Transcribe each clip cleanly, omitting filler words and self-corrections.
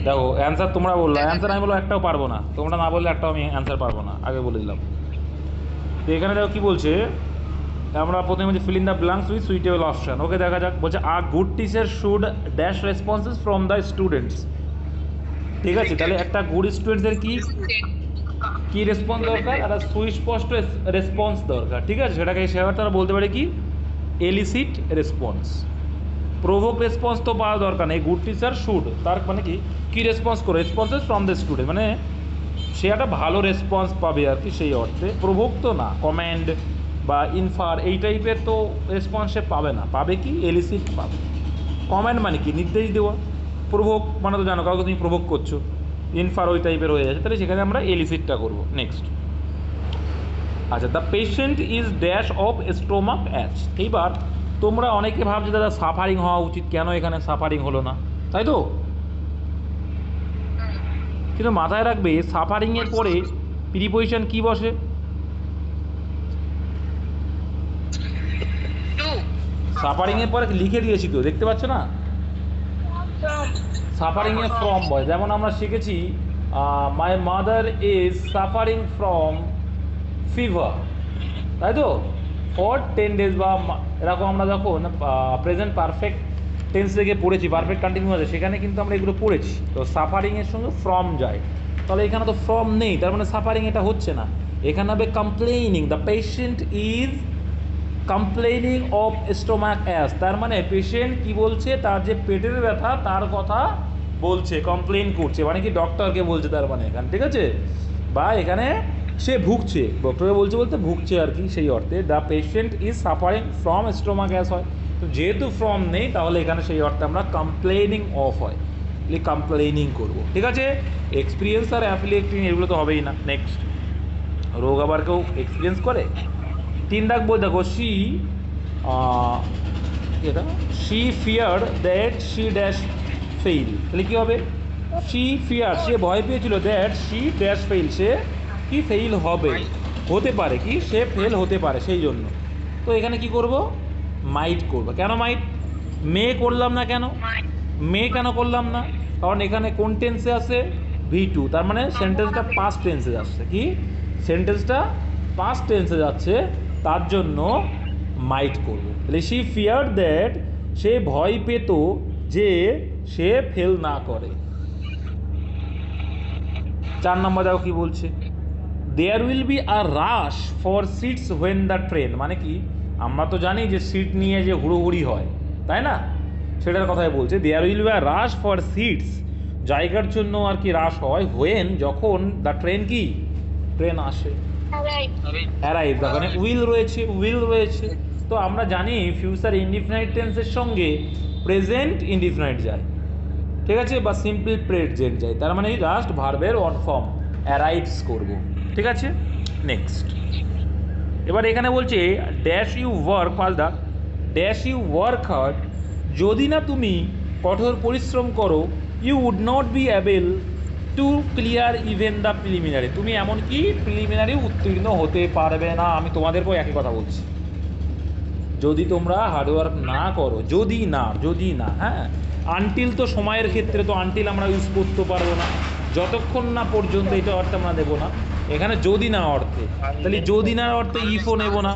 দেখো অ্যান্সার তোমরা বললো, অ্যান্সার আমি বলবো একটাও পারবো না, তোমরা না বললে একটাও আমি অ্যান্সার পারবো না, আগে বলে দিলাম। তো এখানে দেখো কী বলছে, আমরা প্রথমে বলছি fill in the blanks with suitable option. Okay দেখা যাক, বলছে a good teacher should dash responses from the students. ঠিক আছে, তাহলে একটা গুড স্টুডেন্টসের কি কি রেসপন্স দরকার, একটা সুস্পষ্ট রেসপন্স দরকার। ঠিক আছে, সেটাকে সেভাবে তারা বলতে পারে কি এলিসিট রেসপন্স। প্রভোক রেসপন্স তো পাওয়া দরকার নেই, গুড টিচার শুড তার মানে কি কী রেসপন্স করে, রেসপন্সেস ফ্রম দ্য স্টুডেন্ট, মানে সে একটা ভালো রেসপন্স পাবে আর কি, সেই অর্থে। প্রভোক তো না, কমেন্ড বা ইনফার এই টাইপের তো রেসপন্স সে পাবে না, পাবে কি এলিসিট পাবে। কমেন্ট মানে কি নির্দেশ দেওয়া, প্রভোক মানে তো জানো কাউকে তুমি প্রভোক করছো, ইনফার ওই টাইপের হয়ে যাচ্ছে, তাহলে সেখানে আমরা এলিসিটটা করবো। নেক্সট, আচ্ছা the patient is dash of stomach অ্যাচ। এইবার তোমরা অনেকে ভাবছো দাদা সাফারিং হওয়া উচিত, কেন এখানে সাফারিং হলো না, তাই তো? কিন্তু মাথায় রাখবে সাফারিংয়ের পরে প্রিপোজিশন কি বসে, সাফারিংয়ের পরে লিখে দিয়েছি তো, দেখতে পাচ্ছ না, সাফারিংয়ে ফ্রম বয়। যেমন আমরা শিখেছি my mother is suffering from fever, তাই তো, ফর 10 days, বা এরকম আমরা যখন প্রেজেন্ট পারফেক্ট টেন্স থেকে পড়েছি, পারফেক্ট কন্টিনিউ আছে, সেখানে কিন্তু আমরা এগুলো পড়েছি। তো সাফারিংয়ের সঙ্গে ফ্রম যায়, তাহলে এখানে তো ফ্রম নেই, তার মানে সাফারিং এটা হচ্ছে না। এখানে হবে complaining, the patient is complaining of stomach ache, তার মানে পেশেন্ট কি বলছে, তার যে পেটের ব্যথা তার কথা বলছে, কমপ্লেইন করছে, মানে কি ডক্টরকে বলছে তার মানে এখানে। ঠিক আছে, বা এখানে সে ভুগছে, ডক্টরকে বলছে বলতে ভুগছে আর কি, সেই অর্থে the patient is suffering from stomach ache হয়। তো যেহেতু ফ্রম নেই, তাহলে এখানে সেই অর্থে আমরা কমপ্লেইনিং অফ হয়, কমপ্লেইনিং করবো। ঠিক আছে, এক্সপিরিয়েন্স আর অ্যাফিলিয়েটিং এগুলো তো হবেই না। নেক্সট, রোগ আবার কেউ এক্সপিরিয়েন্স করে। 3 রাখবো, দেখো শি এটা she fear that she dash fail, তাহলে কী হবে, শি ফিয়ার সে ভয় পেয়েছিল, দ্যাট শি ড্যাশ ফেইল সে কি ফেইল হবে, হতে পারে কি সে ফেল হতে পারে, সেই জন্য। তো এখানে কি করব, মাইট করবো। কেন মাইট, মে করলাম না কেন, মে কেন করলাম না, কারণ এখানে কোন টেন্সে আছে, V2, তার মানে সেন্টেন্সটা পাস্ট টেন্সে যাচ্ছে, কি সেন্টেন্সটা পাস্ট টেন্সে যাচ্ছে, তার জন্য মাইট করব। তাহলে শি ফিয়ার দ্যাট সে ভয় পেত যে সে ফেল না করে। 4 নম্বর দেখো কি বলছে, there will be a rush for seats when the train, মানে কি আমরা তো জানি যে সিট নিয়ে যে হুড়োহুড়ি হয়, তাই না, সেটার কথাই বলছে। There will be a rush for seats, জায়গার জন্য আর কি রাশ হয়, হোয়েন যখন দ্য ট্রেন কি ট্রেন আসে, অ্যারাইভ, মানে উইল রয়েছে, উইল রয়েছে। তো আমরা জানি ফিউচার ইনডিফিনাইট টেন্সের সঙ্গে প্রেজেন্ট ইনডিফিনাইট যায়, ঠিক আছে, বা সিম্পল প্রেজেন্ট যায়, তার মানে লাস্ট ভার্বের অন ফর্ম অ্যারাইভস করব। ঠিক আছে, নেক্সট, এবার এখানে বলছে ড্যাশ ইউ ওয়ার্ক পাল the dash you work hard, যদি না তুমি কঠোর পরিশ্রম করো, you would not be able to clear even the preliminary, তুমি এমনকি প্রিলিমিনারি উত্তীর্ণ হতে পারবে না। আমি তোমাদেরকেও একই কথা বলছি, যদি তোমরা হার্ডওয়ার্ক না করো, যদি না হ্যাঁ, আনটিল তো সময়ের ক্ষেত্রে তো আনটিল আমরা ইউজ করতে পারবো না, যতক্ষণ না পর্যন্ত, এটা অর্থ আমরা দেবো না এখানে, যদি না অর্থে, তাহলে যদি না অর্থে ইফও নেবো না।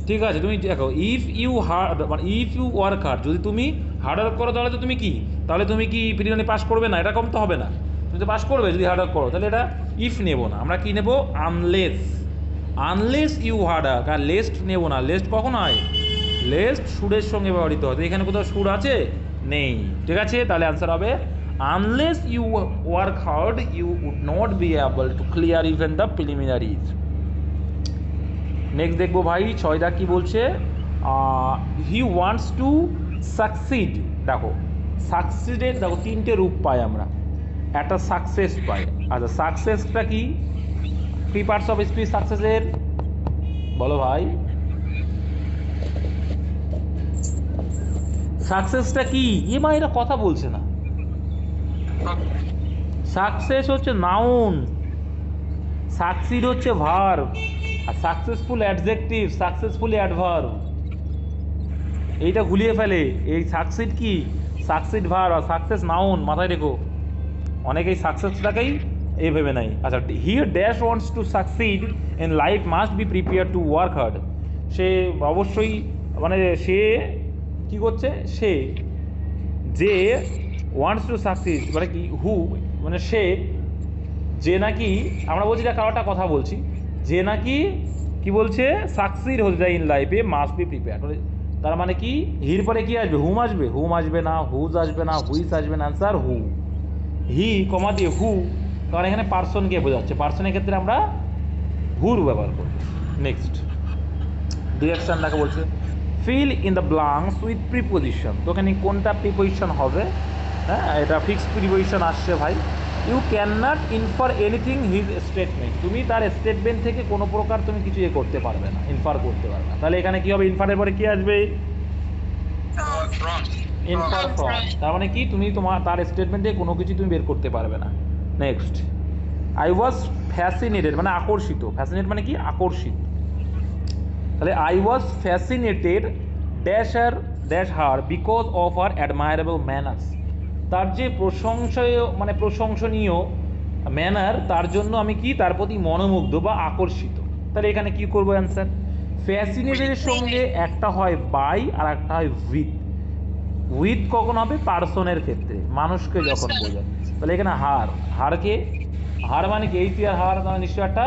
ঠিক আছে, তুমি দেখো ইফ ইউ হার্ড, মানে ইফ ইউ ওয়ার্ক হার্ড, যদি তুমি হার্ডওয়ার্ক করো তাহলে তো তুমি কি, তাহলে তুমি কি প্রিলিমিনারি পাস করবে না, এটা কম তো হবে না, তুমি তো পাস করবে যদি হার্ডওয়ার্ক করো, তাহলে এটা ইফ নেবো না, আমরা কি নেবো, আনলেস, আনলেস ইউ হার্ডওয়ার্ক, আর লেস্ট নেবো না, লেস্ট কখন হয়, লেস্ট সুরের সঙ্গে ব্যবহৃত হয়, তো এখানে কোথাও সুর আছে, নেই। ঠিক আছে, তাহলে অ্যান্সার হবে unless you work hard you would not be able to clear even the preliminaries. Next দেখবো ভাই 6 দাগ কি বলছে, হি ওয়ান্টস টু সাকসিড। দেখো সাকসিডের দেখো 3টে রূপ পাই আমরা, একটা সাকসেস পাই। আচ্ছা সাকসেসটা কি, থ্রি পার্টস অফ স্পিচ সাকসেসের, বলো ভাই সাকসেসটা কি, মা এরা কথা বলছে না, সাকসেস হচ্ছে নাউন, সাকসিড হচ্ছে ভার্ব, আর সাকসেসফুল অ্যাডজেক্টিভ, সাকসেসফুল অ্যাডভার্ব, এইটা ঘুলিয়ে ফেলে। এই সাকসিড কি, সাকসিড ভার্ব, আর সাকসেস নাউন, মাথায় রেখো। অনেকেই সাকসেসটাকেই এই ভেবে নেয়। আচ্ছা, he dash wants to succeed in life must be prepare to work hard. সে অবশ্যই মানে সে কী করছে, সে যে ওয়ান্টস টু সাকসিড মানে কি, হু মানে সে, যে নাকি আমরা বলছি এটা কারোটা কথা বলছি, যে নাকি কি বলছে সাকসিড হতে যায় ইন লাইফে মাস্ট বি প্রিপেয়ার। তার মানে কি হির পরে কি আসবে, হুম আসবে, হুম আসবে না, হুজ আসবে না, হুইস আসবে না, আনসার হু। হি কমা দিয়ে হু, কারণ এখানে পার্সনকে বোঝাচ্ছে, পার্সনের ক্ষেত্রে আমরা হুর ব্যবহার করব। নেক্সট ডিরেকশনটাকে বলছে feel in the blanks with preposition. তো এখানে কোনটা প্রিপোজিশন হবে, হ্যাঁ এটা ফিক্সড প্রিপোজিশন আসছে ভাই। You can not infer anything his statement. তুমি তার স্টেটমেন্ট থেকে কোনো প্রকার তুমি কিছু করতে পারবে না, ইনফার করতে পারবে না। তাহলে এখানে কি হবে, ইনফারের পরে কি আসবে, ইনফার ফ্রম। তার মানে কি তুমি তার স্টেটমেন্ট থেকে কোনো কিছু তুমি বের করতে পারবে না। নেক্সট আই ওয়াজ ফ্যাসিনেটেড মানে আকর্ষিত, ফ্যাসিনেট মানে কি আকর্ষিত। তাহলে I was fascinated dash her because of her admirable manners. তার যে প্রশংসনীয় ম্যানার, তার জন্য আমি কি তার প্রতি মনোমুগ্ধ বা আকর্ষিত। তাহলে এখানে কি করবো অ্যান্সার, ফ্যাসিনেটেডের সঙ্গে একটা হয় বাই আর একটা হয় উইথ। উইথ কখন হবে, পার্সনের ক্ষেত্রে, মানুষকে যখন বোঝায়। তাহলে এখানে হার মানে কি, এই হার মানে নিশ্চয় একটা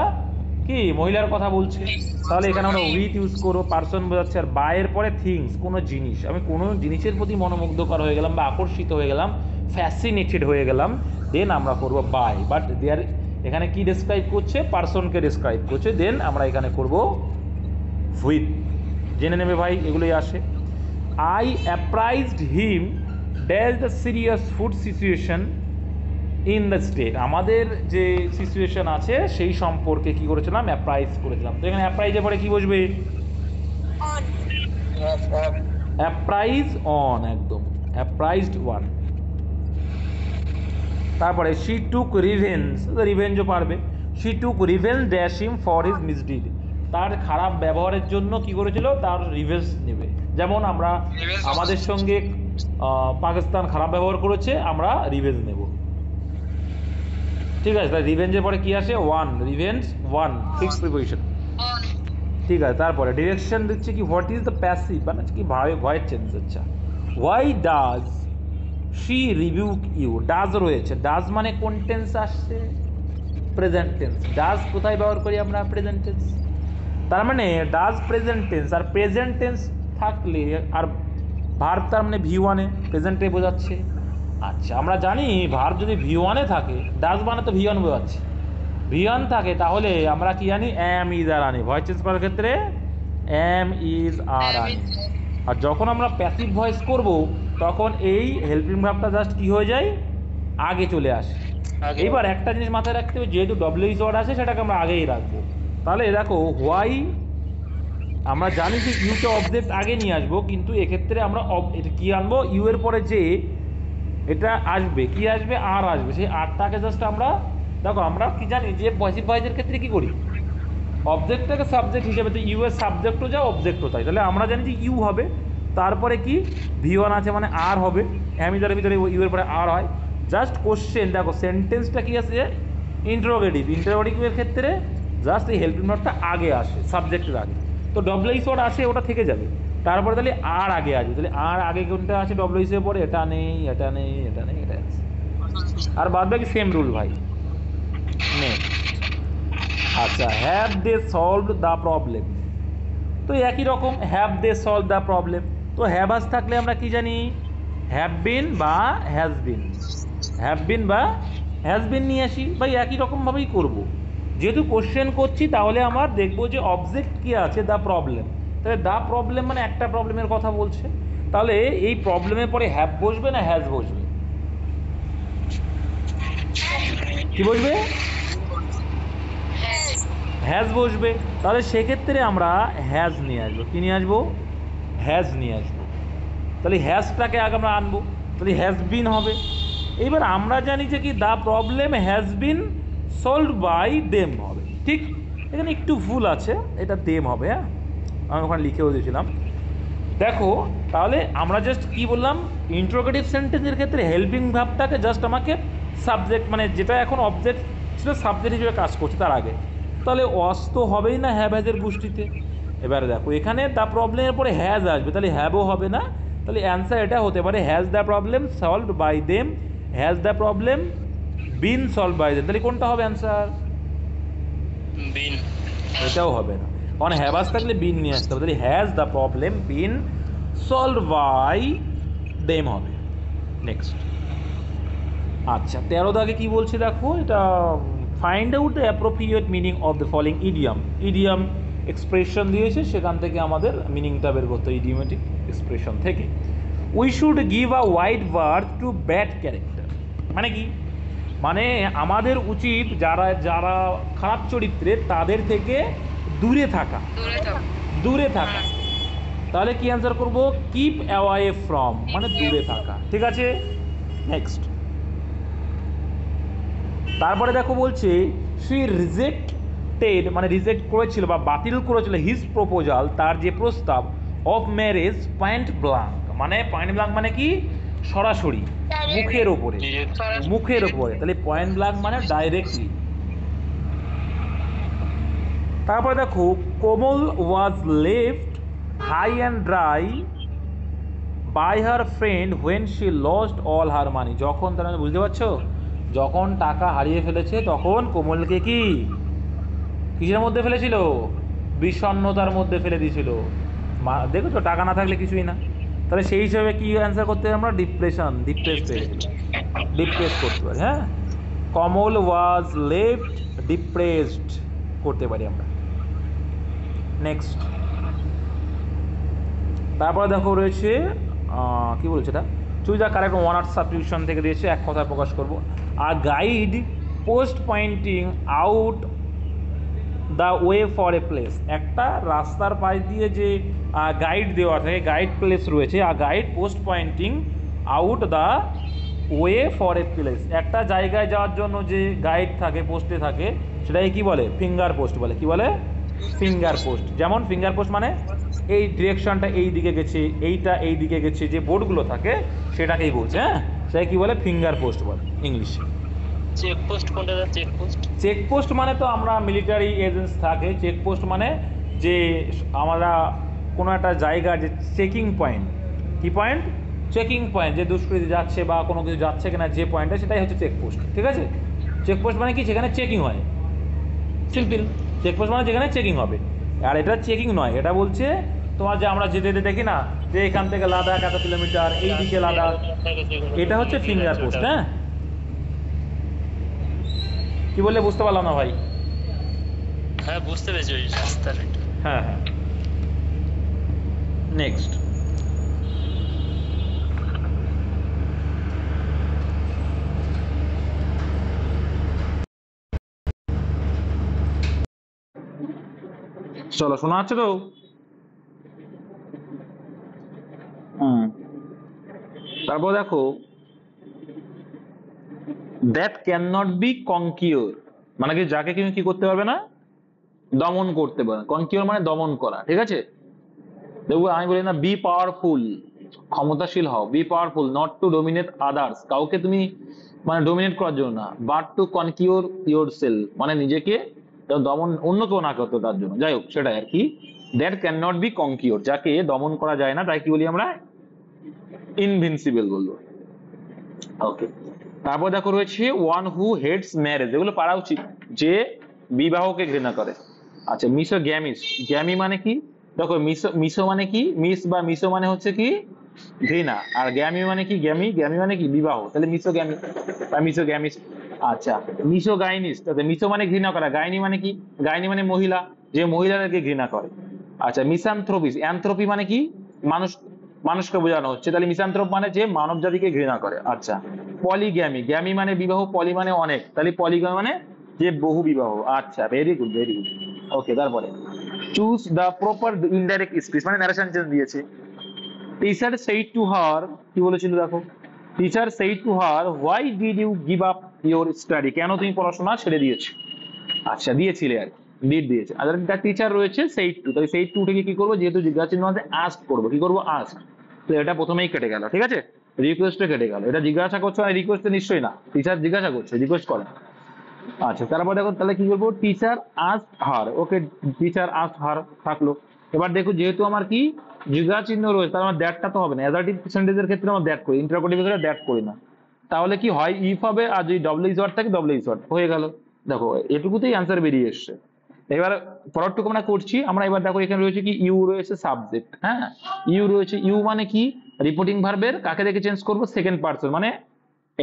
কি মহিলার কথা বলছে। তাহলে এখানে আমরা উইথ ইউজ করবো, পার্সন বোঝাচ্ছে। আর বাইয়ের পরে থিংস, কোনো জিনিস, আমি কোনো জিনিসের প্রতি মনোমুগ্ধকর হয়ে গেলাম বা আকর্ষিত হয়ে গেলাম, ফ্যাসিনেটেড হয়ে গেলাম, দেন আমরা করবো বাই। বাট দেয়ার এখানে কি ডেসক্রাইব করছে, পার্সনকে ডেসক্রাইব করছে, দেন আমরা এখানে করবো উইথ। জেনে নেবে ভাই, এগুলোই আসে। I apprised him there's the serious food situation in the state। আমাদের যে সিচুয়েশন আছে সেই সম্পর্কে কি করেছিলাম, অ্যাপ্রাইজ করেছিলাম। তো এখানে অ্যাপ্রাইজের পরে কি বসবে, অ্যাপ্রাইজ অন, একদম অ্যাপ্রাইজড ওয়ান। তারপরে শি টুক রিভেঞ্জ, রিভেঞ্জও পারবে। She took revenge dash him for his misdeed. তার খারাপ ব্যবহারের জন্য কি করেছিল, তার রিভেঞ্জ নেবে। যেমন আমরা আমাদের সঙ্গে পাকিস্তান খারাপ ব্যবহার করেছে, আমরা রিভেঞ্জ নেব। ঠিক আছে, তাই রিভেঞ্জের পরে কি আসে, one, revenge one, fixed preposition. ঠিক আছে, তারপরে ডিরেকশন দিচ্ছে কি, হোয়াট ইজ দ্য প্যাসিভ মানে কি ভয়েস চেঞ্জ। আচ্ছা, why does she rebuke you, does রয়েছে, ডাজ মানে কোন টেন্স আসছে, প্রেজেন্ট টেন্স। ডাজ কোথায় ব্যবহার করি আমরা, প্রেজেন্ট টেন্স। তার মানে ডাজ প্রেজেন্ট টেন্স, আর প্রেজেন্ট টেন্স থাকলে আর ভার্ব তার মানে V1-এ প্রেজেন্টে বোঝাচ্ছে। আচ্ছা, আমরা জানি ভার্ব যদি V1-এ থাকে, ডাজ মানে তো V1 বোঝাচ্ছে, V1 থাকে, তাহলে আমরা কি জানি, এম ইজ আর আনি। ভয়েস চেঞ্জ করার ক্ষেত্রে এম ইজ আর আনি। আর যখন আমরা প্যাসিভ ভয়েস করব, তখন এই হেল্পিং ভার্বটা জাস্ট কি হয়ে যায়, আগে চলে আসে। এইবার একটা জিনিস মাথায় রাখতে হবে, যেহেতু ডব্লিউএইচ ওয়ার্ড আছে, সেটাকে আমরা আগেই রাখবো। তাহলে দেখো, হোয়াই আমরা জানি যে ইউকে অবজেক্ট আগে নিয়ে আসবো, কিন্তু এক্ষেত্রে আমরা কি আনবো, ইউ এর পরে যে এটা আসবে, কি আসবে, আর আসবে। সেই আরটাকে জাস্ট আমরা দেখো, আমরা কি জানি যে পজিটিভ ভয়েসের ক্ষেত্রে কি করি, অবজেক্টটাকে সাবজেক্ট হিসেবে, তো ইউ এর সাবজেক্টও যা অবজেক্টও তাই। তাহলে আমরা জানি যে ইউ হবে, তারপরে কি V1 আছে মানে আর হবে, অ্যামিজারের ভিতরে ইউ এর পরে আর হয়। জাস্ট কোশ্চেন, দেখো সেন্টেন্সটা কি আছে, ইন্টারোগেটিভের ক্ষেত্রে জাস্ট এই হেল্পিং ভার্বটা আগে আসে, সাবজেক্টের আগে। তো ডব্লিউএইচ ওয়ার্ড আছে, ওটা থেকে যাবে। তারপরে তাহলে আর আগে আসবে, তাহলে আর আগে কোনটা আছে ডব্লিউএইচ এর পরে, এটা নেই, এটা নেই, এটা নেই, এটা আছে। আর বাদ বাকি সেম রুল ভাই। নেক্সট, আচ্ছা, have they solved the problem. তো একই রকম, have they solve the problem. তো হ্যাভ আস থাকলে আমরা কি জানি, হ্যাভ বিন বা হ্যাজ বিন, হ্যাভ বিন বা হ্যাজ বিন নিয়ে আসি ভাই, একই রকমভাবেই করব। যেহেতু কোশ্চেন করছি, তাহলে আমার দেখবো যে অবজেক্ট কি আছে, দ্য প্রবলেম। তাহলে দ্য প্রবলেম মানে একটা প্রবলেমের কথা বলছে, তাহলে এই প্রবলেমের পরে হ্যাভ বসবে না হ্যাজ বসবে, কি বসবে, হ্যাজ বসবে। তাহলে সেক্ষেত্রে আমরা হ্যাজ নিয়ে আসবো, কি নিয়ে আসবো, হ্যাজ নিয়ে আসবো। তাহলে হ্যাজটাকে আগে আমরা আনবো, তাহলে হ্যাজ বিন হবে। এইবার আমরা জানি যে কি, the problem has been solved by them হবে। ঠিক, এখানে একটু ভুল আছে, এটা দেম হবে। হ্যাঁ, আমি ওখানে লিখেও দিয়েছিলাম, দেখো তাহলে আমরা জাস্ট কি বললাম, ইন্টারোগেটিভ সেন্টেন্সের ক্ষেত্রে হেল্পিং ভার্বটাকে জাস্ট আমাকে সাবজেক্ট, মানে যেটা এখন অবজেক্ট ছিল সাবজেক্ট হিসেবে কাজ করছে তার আগে, তাহলে ওয়াজ তো হবেই না হ্যাভ হ্যাজের গোষ্ঠীতে। এবারে দেখো এখানে দ্য প্রবলেমের পরে হ্যাজ আসবে, তাহলে হ্যাভও হবে না, তাহলে অ্যান্সার এটা হতে পারে has the problem solved by them, has the problem been solve by them, তাহলে কোনটা হবে অ্যান্সার? বিন। এটাও হবে না, কারণ হ্যাভাস থাকলে বিন নিয়ে আসতে হবে, তাহলে has the problem been solve by them হবে। নেক্সট, আচ্ছা 13 দাগে কি বলছে দেখো, এটা find out the appropriate meaning of the following idiom. Idiom expression দিয়েছে, সেখান থেকে আমাদের মিনিংটা বের করতে হয় ইডিওমেটিক এক্সপ্রেশন থেকে। We should give a wide berth to bad character, মানে কি, মানে আমাদের উচিত যারা যারা খারাপ চরিত্রের তাদের থেকে দূরে থাকা, দূরে থাকা। তাহলে কি অ্যান্সার করব? কিপ অ্যাওয়ে ফ্রম, মানে দূরে থাকা। ঠিক আছে, নেক্সট। তারপরে দেখো বলছে সি রিজেক্টেড, মানে রিজেক্ট করেছিল বা বাতিল করেছিল হিজ প্রপোজাল, তার যে প্রস্তাব, অফ ম্যারেজ পয়েন্ট ব্লাঙ্ক, মানে পয়েন্ট ব্লাঙ্ক মানে কি, সরাসরি মুখের ওপরে, মুখের ওপরে, তাহলে পয়েন্ট ব্লাঙ্ক মানে ডাইরেক্টলি। তারপরে দেখো Komal was left high and dry by her friend when she lost all her money, যখন তারা, বুঝতে পারছো, যখন টাকা হারিয়ে ফেলেছে তখন কোমলকে কি কিসের মধ্যে ফেলেছিল? বিষণ্ণতার মধ্যে ফেলে দিয়েছিল। দেখেছো টাকা না থাকলে কিছুই না, তাহলে সেই হিসাবে কি অ্যান্সার করতে হবে আমরা? ডিপ্রেশন, ডিপ্রেস পেয়েছিল, ডিপ্রেস করতে পারি। হ্যাঁ, কমল ওয়াজ লেফট ডিপ্রেসড করতে পারি আমরা। নেক্সট, তারপরে দেখো রয়েছে কি বলছে এটা, choose the correct one word substitution থেকে দিয়েছে, এক কথায় প্রকাশ করবো। আর guide post pointing out the way for a place, একটা রাস্তার পাশ দিয়ে যে গাইড দেওয়া থাকে, গাইড প্লেস রয়েছে, আর guide post pointing out the way for a place, একটা জায়গায় যাওয়ার জন্য যে গাইড থাকে, পোস্টে থাকে, সেটাকে কি বলে? ফিঙ্গার পোস্ট বলে। কি বলে? Finger post. যেমন ফিঙ্গার পোস্ট মানে এই ডিরেকশনটা এই দিকে গেছে, এইটা এই দিকে গেছে, যে বোর্ডগুলো থাকে সেটাকেই বলছে। হ্যাঁ, সেটাকে কি বলে? ফিঙ্গার পোস্ট বলে ইংলিশে। চেকপোস্ট কোনটা? চেকপোস্ট, চেকপোস্ট মানে তো আমরা মিলিটারি এজেন্টস থাকে, চেকপোস্ট মানে যে আমরা কোনো একটা জায়গা যে চেকিং পয়েন্ট, কি পয়েন্ট? চেকিং পয়েন্ট, যে দুষ্কৃতী যাচ্ছে বা কোনো কিছু যাচ্ছে কিনা যে পয়েন্টটা, সেটাই হচ্ছে চেকপোস্ট। ঠিক আছে, চেকপোস্ট মানে কি? সেখানে চেকিং হয়, সিম্পল। চেকপোস্ট মানে যেখানে চেকিং হবে। আর এটা চেকিং নয়, এটা বলছে তোমার যে আমরা যেতে যেতে দেখি না যে এখান থেকে লাদাখ এত কিলোমিটার, এই দিকে লাদাখ, এটা হচ্ছে ফিঙ্গার পোস্ট। হ্যাঁ, কি বললে বুঝতে পারলাম না ভাই? হ্যাঁ বুঝতে পেরেছি, ওই রাস্তার। হ্যাঁ হ্যাঁ, নেক্সট। চলো, শোনা যাচ্ছে তো? তারপর দেখো দ্যাট ক্যান নট বি কনকিওর, মানে কি যাকে তুমি কি করতে পারবে না? দমন করতে পারবে। কনকিওর মানে দমন করা। ঠিক আছে, দেখো আমি বলি না বি পাওয়ারফুল, ক্ষমতাশীল হও, be powerful, not to dominate others, কাউকে তুমি মানে ডোমিনেট করার জন্য না, but to conquer yourself, মানে নিজেকে দমন, অন্য কেউ না করতো তার জন্য। যাই হোক, সেটাই আর কি। দ্যাট ক্যান নট বি কনকিওর, যাকে দমন করা যায় না, তাই কি বলি আমরা? ইনভিনসিবল বলবো। ওকে, তারপর দেখো রয়েছে ওয়ান হু হেটস ম্যারেজ, এগুলো পারা উচিত, যে বিবাহকে ঘৃণা করে। আচ্ছা, মিসো গ্যামিস, গ্যামি মানে কি? দেখো মিসো, মিসো মানে কি? মিস বা মিসো মানে হচ্ছে কি ঘৃণা, আর গ্যামি মানে কি? গ্যামি, গ্যামি মানে কি? বিবাহ, তাহলে মিসো গ্যামি বা মিসো গ্যামিস। আচ্ছা, মিসো গাইনিস, মিসো মানে ঘৃণা করা, গাইনি মানে কি? গাইনি মানে মহিলা, যে মহিলাদেরকে ঘৃণা করে। আচ্ছা, মিসানথ্রোপিস, অ্যানথ্রোপি মানে কি? মানুষ, মানুষকে বোঝানো হচ্ছে, তাহলে মিসানথ্রোপ মানে যে মানব জাতিকে ঘৃণা করে। আচ্ছা, পলিগ্যামি, গ্যামি মানে বিবাহ, পলি মানে অনেক, তাহলে পলিগ্যামি মানে যে বহু বিবাহ। আচ্ছা, very good, very good. Okay, তারপরে choose the proper indirect speech, মানে ন্যারেশন চেঞ্জ দিয়েছে। টিচার সেইড টু হার, কি বলেছিল দেখো, teacher said to her why did you give up your study, কেন তুমি পড়াশোনা ছেড়ে দিয়েছো? আচ্ছা, দিয়েছিলে আর কি। ডিড দিয়েছে। আর দ্য টিচার রয়েছে সেইড টু, তাই সেইড টু থেকে কি করবো, যেহেতু জিজ্ঞাসা চিহ্ন আছে আস্ক করবো, কি করবো আস্ক। তো এটা প্রথমেই কেটে গেল, ঠিক আছে, রিকোয়েস্টে কেটে গেল। এটা জিজ্ঞাসা করছো আর রিকোয়েস্টে নিশ্চয়ই না, টিচার জিজ্ঞাসা করছে, রিকোয়েস্ট করে। আচ্ছা তারপর দেখো তাহলে কি করবো, টিচার আস্ক হার, ওকে টিচার আস্ক হার থাকলো। এবার দেখো যেহেতু আমার কি জিজ্ঞাসা চিহ্ন রয়েছে, তাহলে আমার দ্যাটটা তো হবে না, অ্যাজার্টিভ সেন্টেন্সের ক্ষেত্রে আমরা দ্যাট করি, ইন্টারোগেটিভের ক্ষেত্রে দ্যাট করি না। তাহলে কি হয়, ইফ হবে, আর যদি ডব্লিউ ইজ ওয়ার্ড থাকে ডব্লিউ ইজ ওয়ার্ড হয়ে গেল। দেখো এটুকুতেই অ্যান্সার বেরিয়ে এসছে। এবার পরেরটুকু আমরা করছি, আমরা এবার দেখো এখানে রয়েছে কি ইউ রয়েছে সাবজেক্ট, হ্যাঁ ইউ রয়েছে, ইউ মানে কি রিপোর্টিং ভার্বের কাকে দেখে চেঞ্জ করবো, সেকেন্ড পার্সন মানে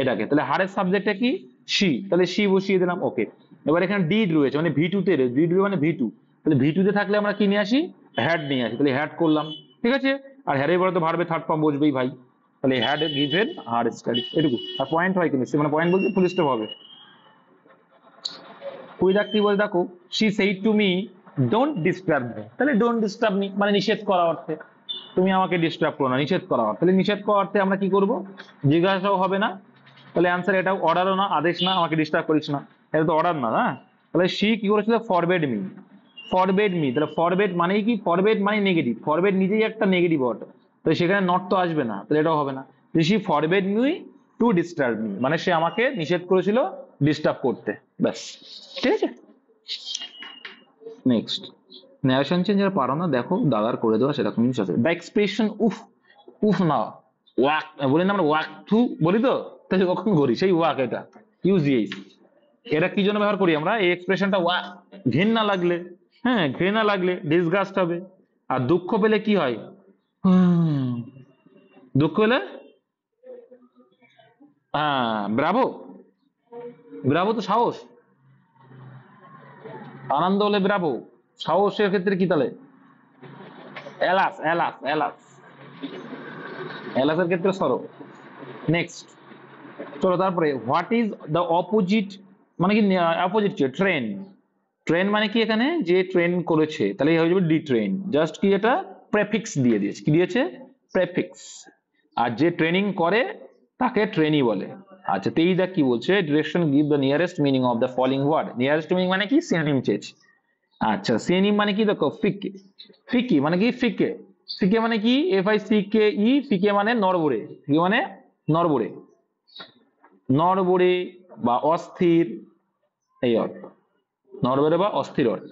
এটাকে, তাহলে হারের সাবজেক্টটা কি সি, তাহলে সি বসিয়ে দিলাম, ওকে। এবার এখানে ডিড রয়েছে মানে ভি টু তে, ডিড মানে ভি টু, তাহলে ভি টু তে থাকলে আমরা কি নিয়ে আসি, হ্যাড নিয়ে আসি, তাহলে হ্যাড করলাম, ঠিক আছে। আর হ্যারের পরে তো ভার্বে থার্ড ফর্ম বসবেই ভাই, তাহলে হ্যাড গিভেন হার স্টাডি, এটুকু। আর পয়েন্ট হয় কিন্তু মানে পয়েন্ট বলতে ফুল স্টপ হবে। কুই কি বলে দেখো, she said to me don't disturb me, তাহলে ডোন্ট ডিস্টার্ব মি মানে নিষেধ করা অর্থে, তুমি আমাকে ডিস্টার্ব করো না, নিষেধ করা অর্থে। তাহলে নিষেধ করা অর্থে আমরা কি করব, জিজ্ঞাসাও হবে না, তাহলে অ্যান্সার এটাও, অর্ডারও না, আদেশ না, আমাকে ডিস্টার্ব করিস না, এটা তো অর্ডার না, হ্যাঁ। তাহলে শি কি করেছিল, ফরবেড মি, ফরবেড মি, তাহলে ফরবেড মানেই কি, ফরবেড মানে নেগেটিভ, ফরবেড নিজেই একটা নেগেটিভ ওয়ার্ড, তাহলে সেখানে নট তো আসবে না, তাহলে এটাও হবে না। She forbade me to disturb me, মানে সে আমাকে নিষেধ করেছিল ডিস্টার্ব করতে, ব্যাস, ঠিক আছে। নেক্সট, ন্যারেশন চেঞ্জ যারা পারো না দেখো দাদার করে দেওয়া সেরকম জিনিস আছে। দ্য এক্সপ্রেশন উফ, উফ না ওয়াক বলি না আমরা, ওয়াক থু বলি তো, তাহলে কখন করি সেই ওয়াক, এটা ইউজিএইচ, এটা কি জন্য ব্যবহার করি আমরা এই এক্সপ্রেশনটা, ওয়াক ঘৃণা লাগলে, হ্যাঁ ঘৃণা লাগলে ডিসগাস্ট হবে। আর দুঃখ পেলে কি হয়, দুঃখ পেলে হ্যাঁ ব্রাভো, ব্রাভো তো সাহস, আনন্দ হলে ব্রাভো, সাহসের ক্ষেত্রে কি তাহলে এলাস, এলাস এলাস, এলাসের ক্ষেত্রে সরো। নেক্সট চলো তারপরে, হোয়াট ইজ দ্য অপোজিট, মানে কি অপোজিট কি, ট্রেন, ট্রেন মানে কি এখানে যে ট্রেন করেছে, তাহলে হয়ে যাবে ডি ট্রেন, জাস্ট কি এটা প্রেফিক্স দিয়ে দিয়েছে, কি দিয়েছে প্রেফিক্স, আর যে ট্রেনিং করে তাকে ট্রেনি বলে। আচ্ছা তেই দেখ কি বলছে, direction give the nearest meaning of the following word, nearest meaning মানে কি সিনোনিম চেঞ্জ। আচ্ছা সিনোনিম মানে কি দেখো, ফিকে, ফিকি মানে কি ফিকে, ফিকে মানে কি এফ আই সি কে ই, ফিকে মানে নড়বড়ে, ফিকে মানে নড়বড়ে, নড়বড়ে বা অস্থির, এই অর্থ, নড়বড়ে বা অস্থির অর্থ।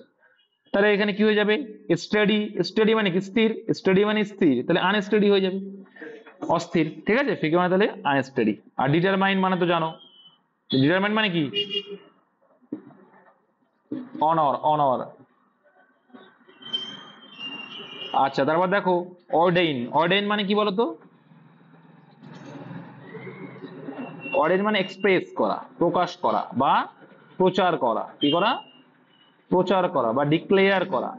তাহলে এখানে কি হয়ে যাবে, স্টাডি, স্টাডি মানে কি স্থির, স্টাডি মানে স্থির, তাহলে আনস্টাডি হয়ে যাবে, অস্থির, ঠিক আছে, ফিকে মানে তাহলে আনস্টাডি। আর ডিটারমাইন মানে তো জানো, ডিটারমাইন মানে কি অনর, অনর। আচ্ছা তারপর দেখো অর্ডেইন, অর্ডেইন মানে কি বলতো, অর্ডেইন মানে এক্সপ্রেস করা, প্রকাশ করা বা প্রচার করা, কি করা, প্রচার করা বা ডিক্লেয়ার করা,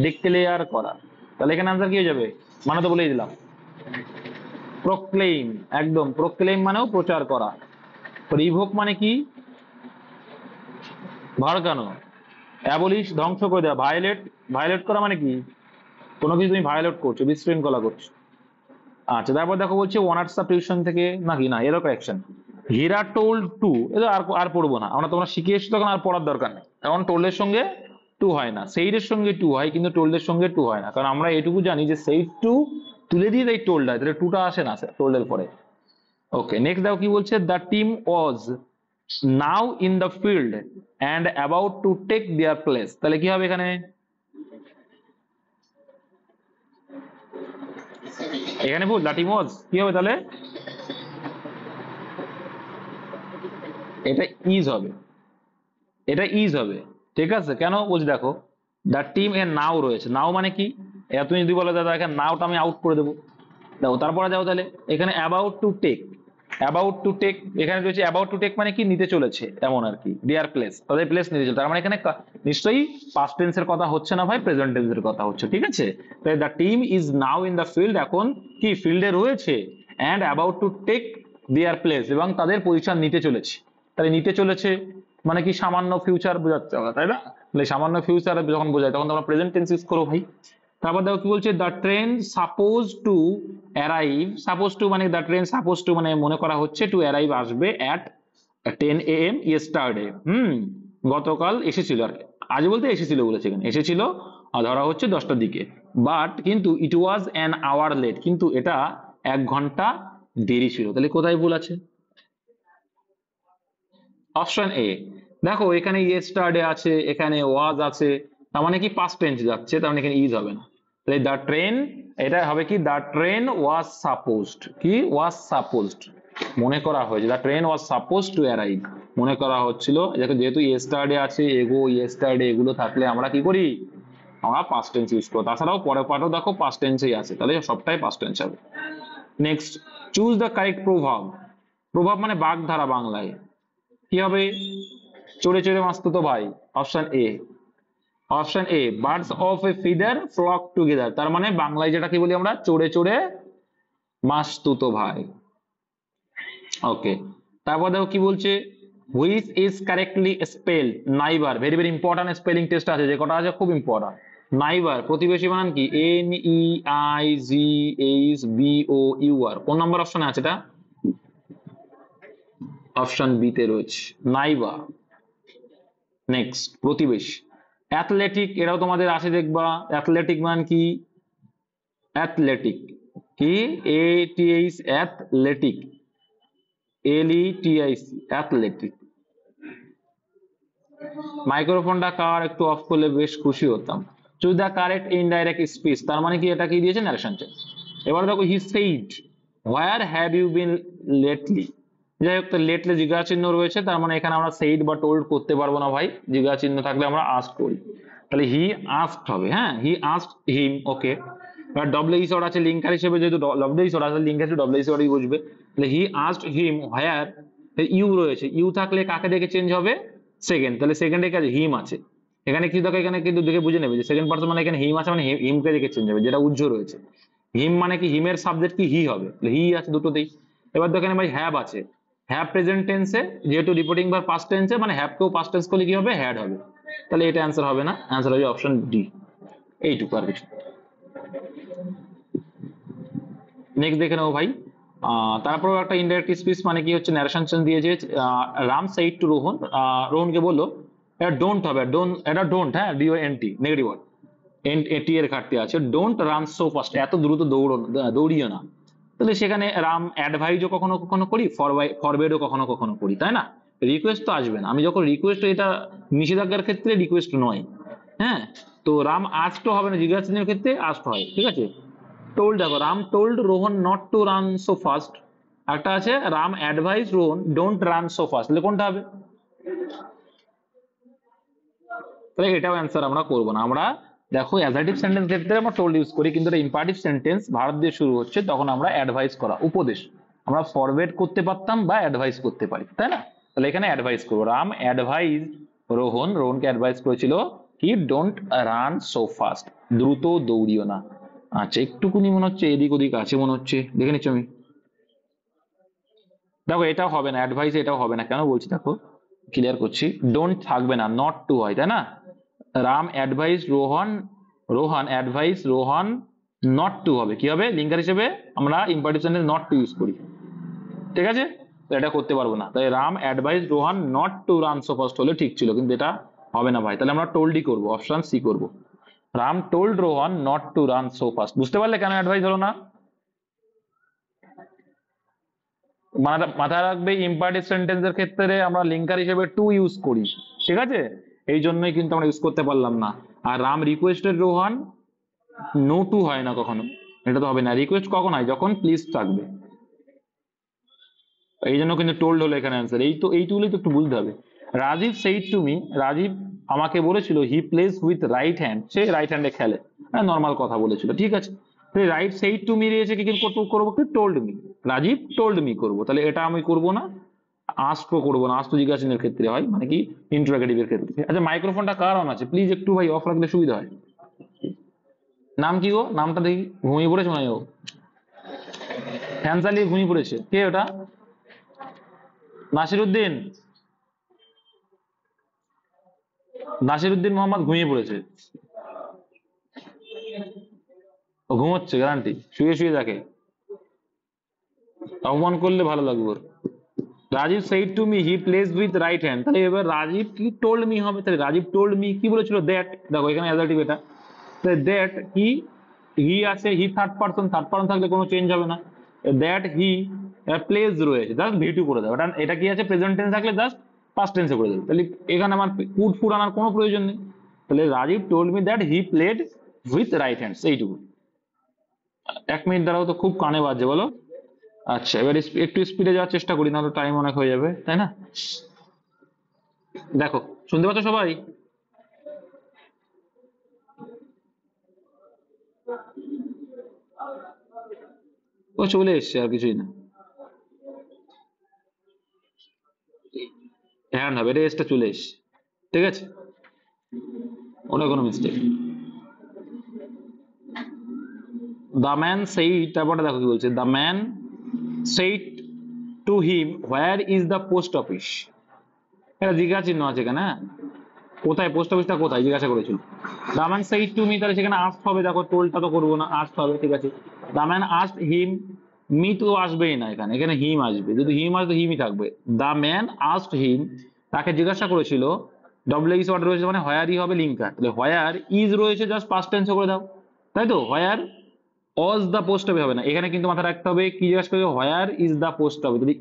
ডিক্লেয়ার করা। তাহলে এখানে আনসার কি হয়ে যাবে, মানে তো বলেই দিলাম প্রোক্লেইম, একদম প্রোক্লেইম মানেও প্রচার করা। রিভোক মানে কি ভড়কানো, অ্যাবলিশ ধ্বংস করে দেওয়া, ভায়োলেট, ভায়োলেট করা মানে কি কোনো কিছু তুমি ভায়োলেট করছো, বিশৃঙ্খলা করছো। আচ্ছা তারপর দেখো বলছে ওয়ানার্স টিউশন থেকে নাকি না এরও কারেকশন, হীরা টোল্ড টু, এটা আর আর পড়বো না আমরা, তোমরা শিখে এসছো তখন আর পড়ার দরকার নেই, এখন টোল্ডের সঙ্গে টু হয় না, সেইডের সঙ্গে টু হয় কিন্তু টোল্ডের সঙ্গে টু হয় না, কারণ আমরা এটুকু জানি যে সেই টু তুলে দিয়ে তাই টোল্ড হয়, তাহলে টুটা আসে না টোল্ডের পরে। ওকে নেক্সট দেখো কি বলছে, the team was now in the field and about to take their place, তাহলে কি হবে এখানে, এখানে ভুল, দ্য টিম ওয়াজ কি হবে তাহলে, এটা ইজ হবে, এটা ইজ হবে, ঠিক আছে। কেন বলছি দেখো, দ্য টিম এর নাও রয়েছে, নাও মানে কি, তুমি যদি বলো দাদা এখানে নাওটা আমি আউট করে দেবো, দেখো তারপরে যাও তাহলে এখানে about to take, about to take এখানে রয়েছে, অ্যাবাউট টু টেক মানে কি নিতে চলেছে এমন আর কি, ডিয়ার প্লেস, তাদের প্লেস নিতে চলেছে, তার মানে এখানে নিশ্চয়ই পাস্ট টেন্সের কথা হচ্ছে না ভাই, প্রেজেন্ট টেন্সের কথা হচ্ছে, ঠিক আছে। তাই the team is now in the field, এখন কি ফিল্ডে রয়েছে, and about to take their place, এবং তাদের পজিশন নিতে চলেছে, তাহলে নিতে চলেছে মানে কি সামান্য ফিউচার বোঝাচ্ছে, তাই না, সামান্য ফিউচার যখন বোঝায় তখন তোমরা প্রেজেন্ট টেন্স ইউজ করো ভাই। তারপর দেখো কি বলছে, the train suppose to arrive, suppose two মানে দ্য ট্রেন সাপোজ টু মানে মনে করা হচ্ছে, টু অ্যারাইভ আসবে অ্যাট 10 AM ইয়েস্টারডে, গতকাল এসেছিল আর কি, আজ বলতে এসেছিল বলেছে, এখানে এসেছিল ধরা হচ্ছে 10টার দিকে, বাট কিন্তু ইট ওয়াজ অ্যান আওয়ার লেট, কিন্তু এটা 1 ঘন্টা দেরি ছিল। তাহলে কোথায় ভুল আছে? Option A. দেখো এখানে ইয়েস্টারডে আছে, এখানে ওয়াজ আছে, তার মানে কি পাস্ট টেন্স যাচ্ছে, তার মানে এখানে ইজ হবে না। তাহলে দ্য ট্রেন, এটা হবে কি দ্য ট্রেন ওয়াজ সাপোজড, কি ওয়াজ সাপোজড, মনে করা হয়েছে the train was suppose to arrive, মনে করা হচ্ছিল। যেহেতু ইয়েস্টারডে আছে, এগো, ইয়েস্টারডে এগুলো থাকলে আমরা কি করি, আমরা পাস্ট টেন্স ইউজ করি। তাছাড়াও পরের পার্টও দেখো পাস্ট টেন্সেই আছে, তাহলে সবটাই পাস্ট টেন্স হবে। নেক্সট, চুজ দ্য কারেক্ট প্রভাব। প্রভাব মানে বাগধারা বাংলায় কি হবে? চড়ে চড়ে মাসতুতো ভাই, option A. Option A, birds of a feather flock together, তার মানে বাংলায় যেটা কি বলি আমরা, চড়ে চড়ে মাসতুতো ভাই। ওকে, তারপর দেখো কি বলছে, which is correctly spelled neighbour, very very important spelling test আছে, যে কটা আছে খুব ইম্পর্টেন্ট। নাইবার প্রতিবেশী বানান কি? NEIGHBOUR, কোন নাম্বার অপশনে আছে এটা? অপশন বি তে রয়েছে নাইবা। নেক্সট, প্রতিবেশী। অ্যাথলেটিক, এটাও তোমাদের আসে দেখবা, অ্যাথলেটিক মান কি? অ্যাথলেটিক কি? ATH, athletic, LETIC, athletic. মাইক্রোফোনটা কার একটু অফ করলে বেশ খুশি হতাম। Choose the correct indirect speech, তার মানে কি এটা কি দিয়েছে? Narration tense. এবার দেখো he said where have you been lately, যাই হোক, তো লেটলি জিজ্ঞাসা চিহ্ন রয়েছে, তার মানে এখানে আমরা সেইড বা টোল্ড করতে পারবো না ভাই, জিজ্ঞাসা চিহ্ন থাকলে আমরা আস্কড করি, তাহলে হি আস্কড হবে। হ্যাঁ, হি আস্কড হিম। ওকে, এবার ডব্লিউইচ ওয়ার্ড আছে লিঙ্কার হিসেবে, যেহেতু ডব্লিউইচ ওয়ার্ড আছে লিঙ্কার হিসেবে ডব্লিউইচ ওয়ার্ডই বুঝবে, তাহলে he asked him where, you রয়েছে, ইউ থাকলে কাকে দেখে চেঞ্জ হবে? সেকেন্ড, তাহলে সেকেন্ডে কি আছে? হিম আছে। এখানে কি দেখো, এখানে কিন্তু দেখে বুঝে নেবে যে সেকেন্ড পারসন মানে এখানে হিম আছে, মানে হিমকে দেখে চেঞ্জ হবে, যেটা উজ্জ্ব রয়েছে। হিম মানে কি? হিমের সাবজেক্ট কি? হি হবে, হি আছে দুটোতেই। এবার দেখো এখানে ভাই হ্যাভ আছে, হ্যাভ প্রেজেন্ট টেন্সে, যেহেতু রিপোর্টিং ভার্ব পাস্ট টেন্সে, মানে হ্যাভ কেও পাস্ট টেন্স করলে কি হবে? হ্যাড হবে। তাহলে এটা অ্যান্সার হবে না, অ্যান্সার হবে অপশন ডি। এইটুকু, আর কিছু। নেক্সট দেখে নেবো ভাই, তারপর একটা ইনডাইরেক্ট স্পিচ মানে কি হচ্ছে, ন্যারেশন দিয়েছে। রাম সেইড টু রোহন, রোহনকে বললো, এটা ডোন্ট হবে, ডোন্ট, এটা ডোন্ট, হ্যাঁ, DONT, নেগেটিভ ওয়ার্ড, এটি এর ঘাটতি আছে। ডোন্ট রান সো ফাস্ট, এত দ্রুত দৌড়িও না। তাহলে সেখানে রাম অ্যাডভাইজও কখনো কখনো করি, ফরওয়ার্ডও কখনো কখনো করি, তাই না? রিকোয়েস্ট তো আসবে না, আমি যখন রিকোয়েস্ট, এটা নিষেধাজ্ঞার ক্ষেত্রে রিকোয়েস্ট নয়। হ্যাঁ, তো রাম আস্কড হবে না, জিজ্ঞাসা চিহ্নের ক্ষেত্রে আস্কড হয়, ঠিক আছে। টোল্ড, দেখো Ram told Rohan not to run so fast, একটা আছে Ram advise Rohan don't run so fast, তাহলে কোনটা হবে? তাহলে এটাও অ্যান্সার আমরা করবো না। আমরা দেখো অ্যাডজেক্টিভ সেন্টেন্স ক্ষেত্রে আমরা টোল্ড ইউজ করি, কিন্তু এটা ইম্পারেটিভ সেন্টেন্স ভারত দিয়ে শুরু হচ্ছে, তখন আমরা অ্যাডভাইস করা, উপদেশ, আমরা ফরওয়ার্ড করতে পারতাম বা অ্যাডভাইস করতে পারি, তাই না? তাহলে এখানে অ্যাডভাইস করবো, রাম অ্যাডভাইস রোহন, রোহনকে অ্যাডভাইস করেছিল কি? ডোন্ট রান সো ফাস্ট, দ্রুত দৌড়িও না। আচ্ছা, একটুকুনি মনে হচ্ছে এদিক ওদিক আছে, মনে হচ্ছে, দেখে নিচ্ছ আমি। দেখো এটাও হবে না, অ্যাডভাইস এটাও হবে না, কেন বলছি দেখো, ক্লিয়ার করছি। ডোন্ট থাকবে না, নট টু হয়, তাই না? Ram advise Rohan, Rohan advise Rohan not to হবে, কি হবে? লিঙ্কার হিসেবে আমরা imperative sentence not to use করি, ঠিক আছে? তো এটা করতে পারবো না, তাই Ram advise Rohan not to run so fast হলে ঠিক ছিল, কিন্তু এটা হবে না ভাই, তাহলে আমরা টোল্ডই করবো, অপশন সি করবো। Ram told Rohan not to run so fast. বুঝতে পারলে কেন অ্যাডভাইস হলো না? মাথায় রাখবে, ইম্পারেটিভ সেন্টেন্সের ক্ষেত্রে আমরা লিঙ্কার হিসেবে টু ইউজ করি, ঠিক আছে? এই জন্যই কিন্তু আমরা ইউজ করতে পারলাম না। আর Ram requested Rohan, no to হয় না কখনো, এটা তো হবে না। রিকোয়েস্ট কখন হয়? যখন প্লিজ থাকবে, এই জন্য কিন্তু টোল্ড হলো এখানে অ্যান্সার। এইটুকুই তো একটু বুঝতে হবে। Rajib said to me, Rajib আমাকে বলেছিল he plays with right hand, সে রাইট হ্যান্ডে খেলে, হ্যাঁ নর্মাল কথা বলেছিল, ঠিক আছে। রাইট সেইড টু মি রয়েছে, কি করবো? কি told me, Rajiv told me করবো, তাহলে এটা আমি করবো না। আস্কও করবো না, আস্ক জিজ্ঞাসনের ক্ষেত্রে হয়, মানে কি ইন্টারোগেটিভের ক্ষেত্রে। আচ্ছা, মাইক্রোফোনটা কার অন আছে? প্লিজ একটু ভাই অফ রাখলে সুবিধা হয়। নাম কি গো? নামটা দেখি, ঘুমিয়ে পড়েছে মানে ও, ফ্যান চালিয়ে ঘুমিয়ে পড়েছে, কে ওটা? নাসিরুদ্দিন, নাসিরুদ্দিন মোহাম্মদ ঘুমিয়ে পড়েছে, ও ঘুমোচ্ছে গ্যারান্টি, শুয়ে শুয়ে দেখে, অপমান করলে ভালো লাগবে ওর। Rajib said to me he plays with right hand, তাহলে এবার রাজীব কি told me হবে, তাহলে রাজীব told me কি বলেছিল, that, দেখো এখানে অ্যাডজেক্টিভ এটা, তাহলে that he আছে, he থার্ড পারসন থাকলে কোনো চেঞ্জ হবে না, that he plays রয়েছে, জাস্ট ভি2 করে দাও, এটা কি আছে, প্রেজেন্ট টেন্স থাকলে জাস্ট পাস্ট টেন্সে করে দেবে, তাহলে এখানে আমার কুড ফুড আনার কোনো প্রয়োজন নেই, তাহলে Rajib told me that he played with right hands, এইটুকু। 1 মিনিট দাঁড়াও তো, খুব কানে বাজছে বলো। আচ্ছা, এবার একটু স্পিডে যাওয়ার চেষ্টা করি, না তো টাইম অনেক হয়ে যাবে, তাই না? দেখো, শুনতে পাচ্ছ সবাই? ও চলে এসছে, আর কিছুই না, হ্যান্ড হবে, এটা এসটা চলে এসছে, ঠিক আছে, ওটা কোনো মিস্টেক। দ্য ম্যান সেইড, তারপরে দেখো কি বলছে, the man said to him where is the post office, এটা জিজ্ঞাসা চিহ্ন আছে এখানে, হ্যাঁ? কোথায় পোস্ট অফিসটা, কোথায় জিজ্ঞাসা করেছিল। The man said to me, তাহলে সেখানে আস্ট হবে, দেখো টোলটা তো করবো না, আস্ট হবে, ঠিক আছে। The man asked him, me তো আসবেই না এখানে, এখানে হিম আসবে, যদি হিম আসবে হিমই থাকবে। দ্য ম্যান আস্ট হিম, তাকে জিজ্ঞাসা করেছিল, ডব্লিউ ইস ওয়ার্ড রয়েছে মানে হোয়ারই হবে লিঙ্কার, তাহলে হোয়ার ইজ রয়েছে জাস্ট পাস্ট টেন্সে করে দাও, তাই তো। হোয়ার অজ দ্য পোস্ট অফিস হবে না, এখানে কিন্তু মাথায় রাখতে হবে কি জিজ্ঞাসা করবে, where is the post office, যদি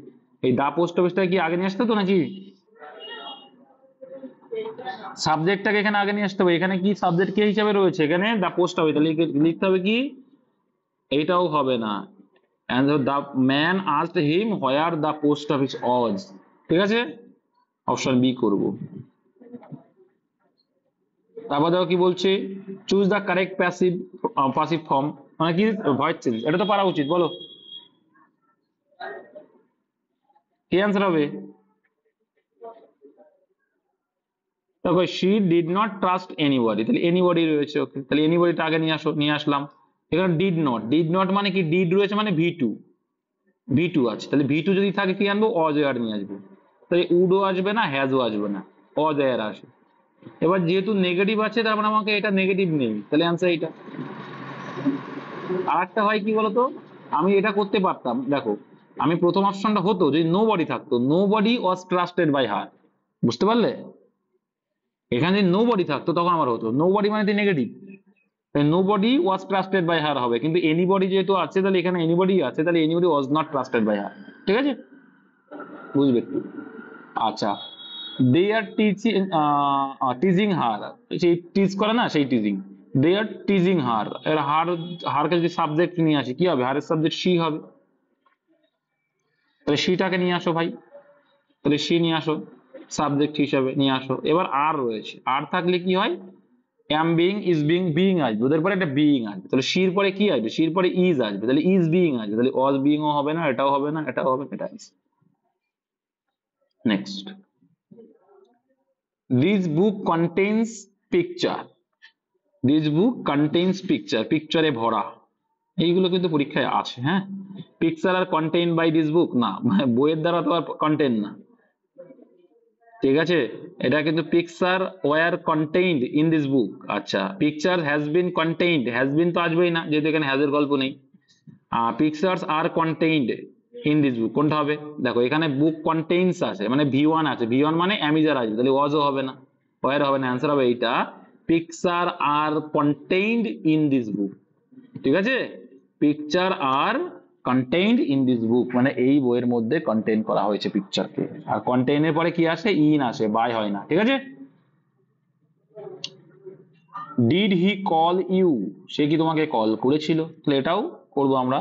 এই দ্য পোস্ট অফিসটা কি আগে নিয়ে আসতে তো নাকি, সাবজেক্টটাকে এখানে আগে নিয়ে আসতে হবে, এখানে কি সাবজেক্ট কে হিসাবে রয়েছে, এখানে দ্য পোস্ট অফিস, তাহলে লিখতে হবে কি, এইটাও হবে না, the man asked him where the post office অজ, ঠিক আছে, অপশন বি করব। তারপর দেখো কি বলছে, choose the correct passive form, মানে কি ভয়েস চেঞ্জ, এটা তো পারা উচিত, বলো কি অ্যান্সার হবে। দেখো she did not trust anybody, তাহলে এনিবডি রয়েছে, ওকে, তাহলে এনিবডিটা আগে নিয়ে আসলাম। এখানে ডিড নট মানে কি, ডিড রয়েছে মানে ভি টু আছে, তাহলে ভি2 যদি থাকে কি আনবো, অজয়ার নিয়ে আসবো, তাহলে উডও আসবে না, হ্যাজও আসবে না, অজয়ার আসে। এবার যেহেতু নেগেটিভ আছে, তার মানে আমাকে এটা নেগেটিভ নেই, তাহলে অ্যান্সার এইটা। আর একটা হয় কি বলতো, আমি এটা করতে পারতাম, দেখো আমি প্রথম অপশনটা হতো যদি নো বডি থাকতো, nobody was trusted by her, বুঝতে পারলে, এখানে যদি নো বডি থাকতো তখন আমার হতো, নো বডি মানে negative, nobody was trusted by her হবে, কিন্তু এনিবডি যেহেতু আছে, তাহলে এখানে এনিবডি আছে, তাহলে anybody was not trusted by her, ঠিক আছে, বুঝবে একটু। আচ্ছা, দে আর টিজিং হার, সেই টিজ করে না, সেই টিজিং, দে আর টিজিং হার, এর হারকে যদি সাবজেক্ট নিয়ে আসি কি হবে, হারের সাবজেক্ট শি হবে, তাহলে শিটাকে নিয়ে আসো ভাই, তাহলে শি নিয়ে আসো সাবজেক্ট হিসাবে নিয়ে আসো। এবার আর রয়েছে, আর থাকলে কি হয়, am being, is being, being আসবে, ওদের পরে একটা বিং আসবে, তাহলে শির পরে কি আসবে, শির পরে ইজ আসবে, তাহলে ইজ বিং আসবে, তাহলে ওয়াজ বিং ও হবে না, এটাও হবে না, এটাও হবে, এটা আসবে। Next, this book contains picture, this book contains picture, পিকচারে ভরা, এইগুলো কিন্তু পরীক্ষায় আছে, হ্যাঁ। Picture are contain by this book না, বইয়ের দ্বারা তো আর কন্টেইন না, ঠিক আছে, এটা কিন্তু picture were contained in this book, আচ্ছা picture has been contained, has been তো আসবেই না যেহেতু এখানে হ্যাজ এর গল্প নেই, pictures are contained in this book, কোনটা হবে, দেখো এখানে বুক কন্টেইনস আছে মানে ভি1 আছে, ভি1 মানে অ্যামিজার আসবে, তাহলে ওয়াজও হবে না, ওয়ার হবে না, অ্যান্সার হবে এইটা, picture are contained in this book, ঠিক আছে, picture are contained in this book মানে এই বইয়ের মধ্যে কন্টেইন করা হয়েছে পিকচারকে, আর কন্টেইনের পরে কি আসে, ইন আসে, বাই হয় না, ঠিক আছে। ডিড হি কল ইউ, সে কি তোমাকে কল করেছিল, তাহলে এটাও করবো আমরা,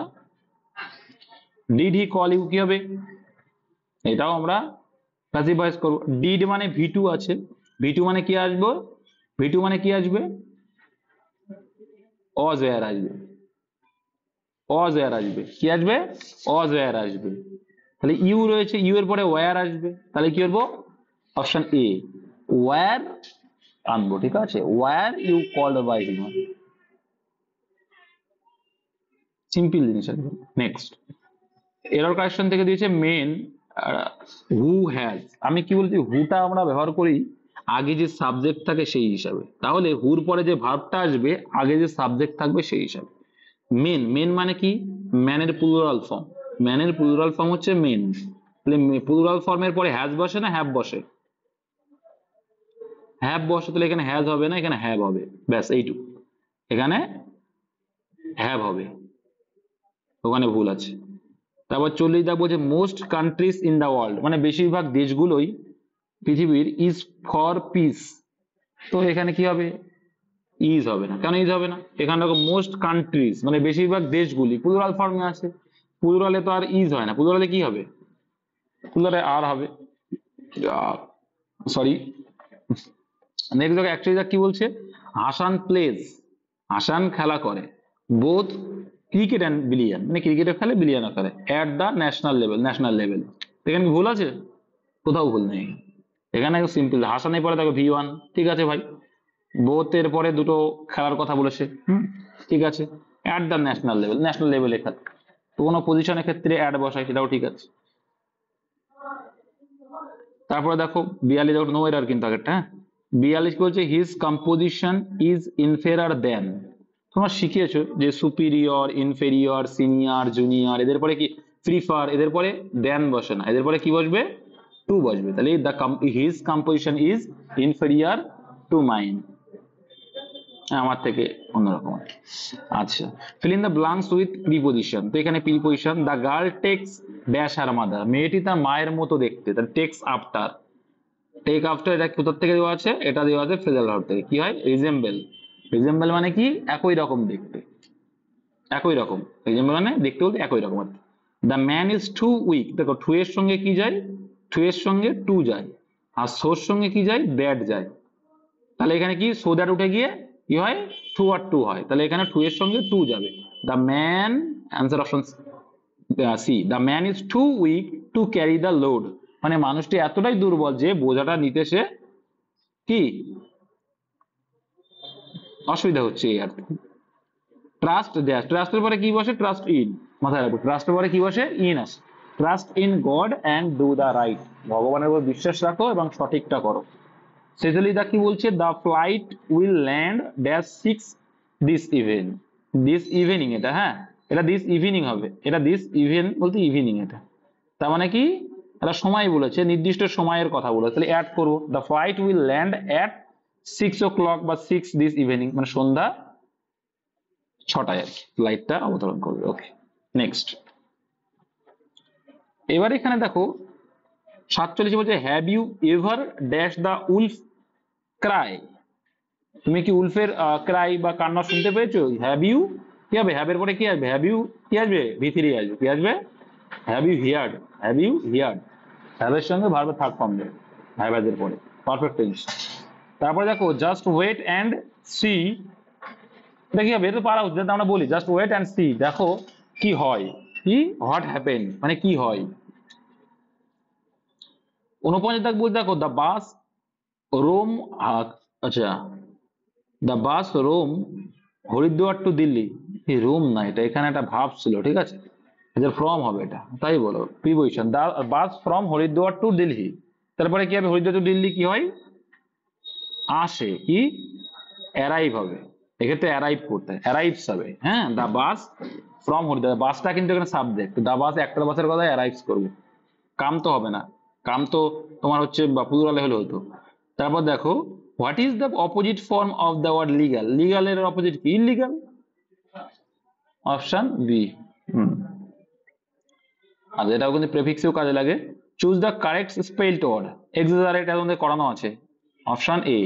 ডিড হি কল ইউ কি হবে, এটাও আমরা প্যাসিভ ভয়েস করবো। ডিড মানে ভি2 আছে, ভি2 মানে কি আসবে, ভি2 মানে কি আসবে, অজ ওয়্যার আসবে, অজ ওয়্যার আসবে, কি আসবে, অজ ওয়্যার আসবে, তাহলে ইউ রয়েছে, ইউ এর পরে ওয়্যার আসবে, তাহলে কি করবো, অপশন এ ওয়্যার আনবো, ঠিক আছে, were you called by him, simple জিনিস আছে। নেক্সট, এরর কারেকশন থেকে দিয়েছে মেন হু হ্যাজ, আমি কি বলছি, হুটা আমরা ব্যবহার করি আগে যে সাবজেক্ট থাকে সেই হিসাবে, তাহলে হুর পরে যে ভার্বটা আসবে আগে যে সাবজেক্ট থাকবে সেই হিসাবে। মেন মানে কি, ম্যানের প্লুরাল ফর্ম, ম্যানের প্লুরাল ফর্ম হচ্ছে মেন, তাহলে প্লুরাল ফর্মের পরে হ্যাজ বসে না হ্যাভ বসে? হ্যাভ বসে, তাহলে এখানে হ্যাজ হবে না, এখানে হ্যাভ হবে, ব্যাস এইটুকু। এখানে হ্যাভ হবে, ওখানে ভুল আছে। তারপর 40 দাগ বলছে most countries in the world, মানে বেশিরভাগ দেশগুলোই পৃথিবীর ইজ ফর পিস। তো এখানে কি হবে? ইজ হবে না। কেন ইজ হবে না? এখানে দেখো মোস্ট কান্ট্রিজ মানে বেশিরভাগ দেশগুলি প্লুরাল ফর্মে আছে, প্লুরালে তো আর ইজ হয় না, প্লুরালে কি হবে? প্লুরালে আর হবে, সরি। নেক্সট দেখো 41 কি বলছে, হাসান প্লেজ, হাসান খেলা করে, বোথ ক্রিকেট অ্যান্ড বিলিয়ন, মানে ক্রিকেটে খেলে বিলিয়নও খেলে, অ্যাট দ্য ন্যাশনাল লেভেল। এখানে কি ভুল আছে? কোথাও ভুল নেই, এখানে সিম্পল। হাসানের পরে দেখো V1, ঠিক আছে ভাই। বোথ এর পরে দুটো খেলার কথা বলেছে, ঠিক আছে। অ্যাট দ্য ন্যাশনাল লেভেলে খেলে, তো কোনো পজিশনের ক্ষেত্রে অ্যাড বসায়, সেটাও ঠিক আছে। তারপরে দেখো 42 দেখো, নো এরার কিন্তু আগেরটা, হ্যাঁ। 42 বলছে হিজ কম্পোজিশন ইজ ইনফেরিয়র দেন। তোমরা শিখিয়েছো যে সুপিরিয়র, ইনফেরিয়র, সিনিয়র, জুনিয়র, এদের পরে কি প্রিফার, এদের পরে দেন বসে না, এদের পরে কি বসবে? টু বসবে। তাহলে his composition is inferior to mine, আমার থেকে অন্যরকম। আচ্ছা, fill in the blanks with preposition. তো এখানে preposition, the girl takes dash her mother, মেয়েটি তার মায়ের মতো দেখতে, তার টেক্স আফটার। টেক আফটার এটা কোথার থেকে দেওয়া আছে? এটা দেওয়া আছে ফ্রেজাল ভার্ব থেকে। কি হয়? রিজেম্বল। রিজেম্বল মানে কি? একই রকম দেখতে, একই রকম। রিজেম্বল মানে দেখতে বলতে একই রকম। The man is too weak, দেখো টু এর সঙ্গে কি যায়? টু এর সঙ্গে টু যায়, আর সোর সঙ্গে কি যায়? দ্যাট যায়। তাহলে এখানে কি সো দ্যাট উঠে গিয়ে কি হয়? টু আর টু হয়, তাহলে এখানে টু এর সঙ্গে টু যাবে। The man, answer option C, the man is too weak to carry the load, মানে মানুষটি এতটাই দুর্বল যে বোঝাটা নিতে সে কি অসুবিধা হচ্ছে, এই আর। ট্রাস্ট ড্যাশ, ট্রাস্টের পরে কি বসে? ট্রাস্ট ইন, মাথায় রাখবো, ট্রাস্টের পরে কি বসে? ইন আসে। Trust in god and do the right, ভগবানের উপর বিশ্বাস রাখো এবং সঠিকটা করো। সেজলিদা কি বলছে? The flight will land dash 6 this evening, this evening, এটা হ্যাঁ, এটা দিস ইভিনিং হবে, এটা দিস ইভেন বলতে ইভিনিং, এটা তার মানে কি? এটা সময় বলেছে, নির্দিষ্ট সময়ের কথা বলেছে, তাহলে অ্যাড করবো, the flight will land at 6 o'clock বা 6 দিস ইভিনিং, মানে সন্ধ্যা 6টায় আর কি ফ্লাইটটা অবতরণ করবে। Okay, next. এবার এখানে দেখো 47 বলছে have you ever dash the wolf cry, তুমি কি উলফের ক্রাই বা কান্না শুনতে পেয়েছো? হ্যাভ ইউ কি হবে? হ্যাভ এর পরে কি আসবে? হ্যাভ ইউ কি আসবে? V3 আসবে। কি আসবে? Have you heard, have you heard, have এর সঙ্গে ভার্বের থার্ড ফর্ম দেবে, হ্যাভ এর পরে পারফেক্ট টেন্স। তারপর দেখো জাস্ট ওয়েট অ্যান্ড সি, এটা কি হবে? এটা তো পারা উচিত, আমরা বলি জাস্ট ওয়েট অ্যান্ড সি, দেখো কি হয়, কি হোয়াট হ্যাপেন, মানে কি হয়। 49 দাগ বলতে দেখো দ্য বাস রোম, আচ্ছা, the bus roam Haridwar to Delhi, এই রোম না, এটা এখানে একটা ভাব ছিল, ঠিক আছে, এদের ফ্রম হবে এটা, তাই বলো preposition. The bus from Haridwar to Delhi, তারপরে কি হবে? হরিদ্বার টু দিল্লি কি হয়? আসে, কি অ্যারাইভ হবে, এক্ষেত্রে অ্যারাইভ করতে হয়, অ্যারাইভস হবে, হ্যাঁ। দ্য বাস ফ্রম হরিদ্বার, বাসটা কিন্তু এখানে সাবজেক্ট, দ্য বাস একটার বাসের কথা অ্যারাইভস করবে, কাম তো হবে না, কাম তো তোমার হচ্ছে বা প্লুরালে হলে হতো। তারপর দেখো what is the opposite form of the word legal, লিগালের অপোজিট কি? Illegal, option B. আর এটাও কিন্তু প্রেফিক্সেও কাজে লাগে। Choose the correct spelled word, exaggerate এর মধ্যে করানো আছে, অপশন এ,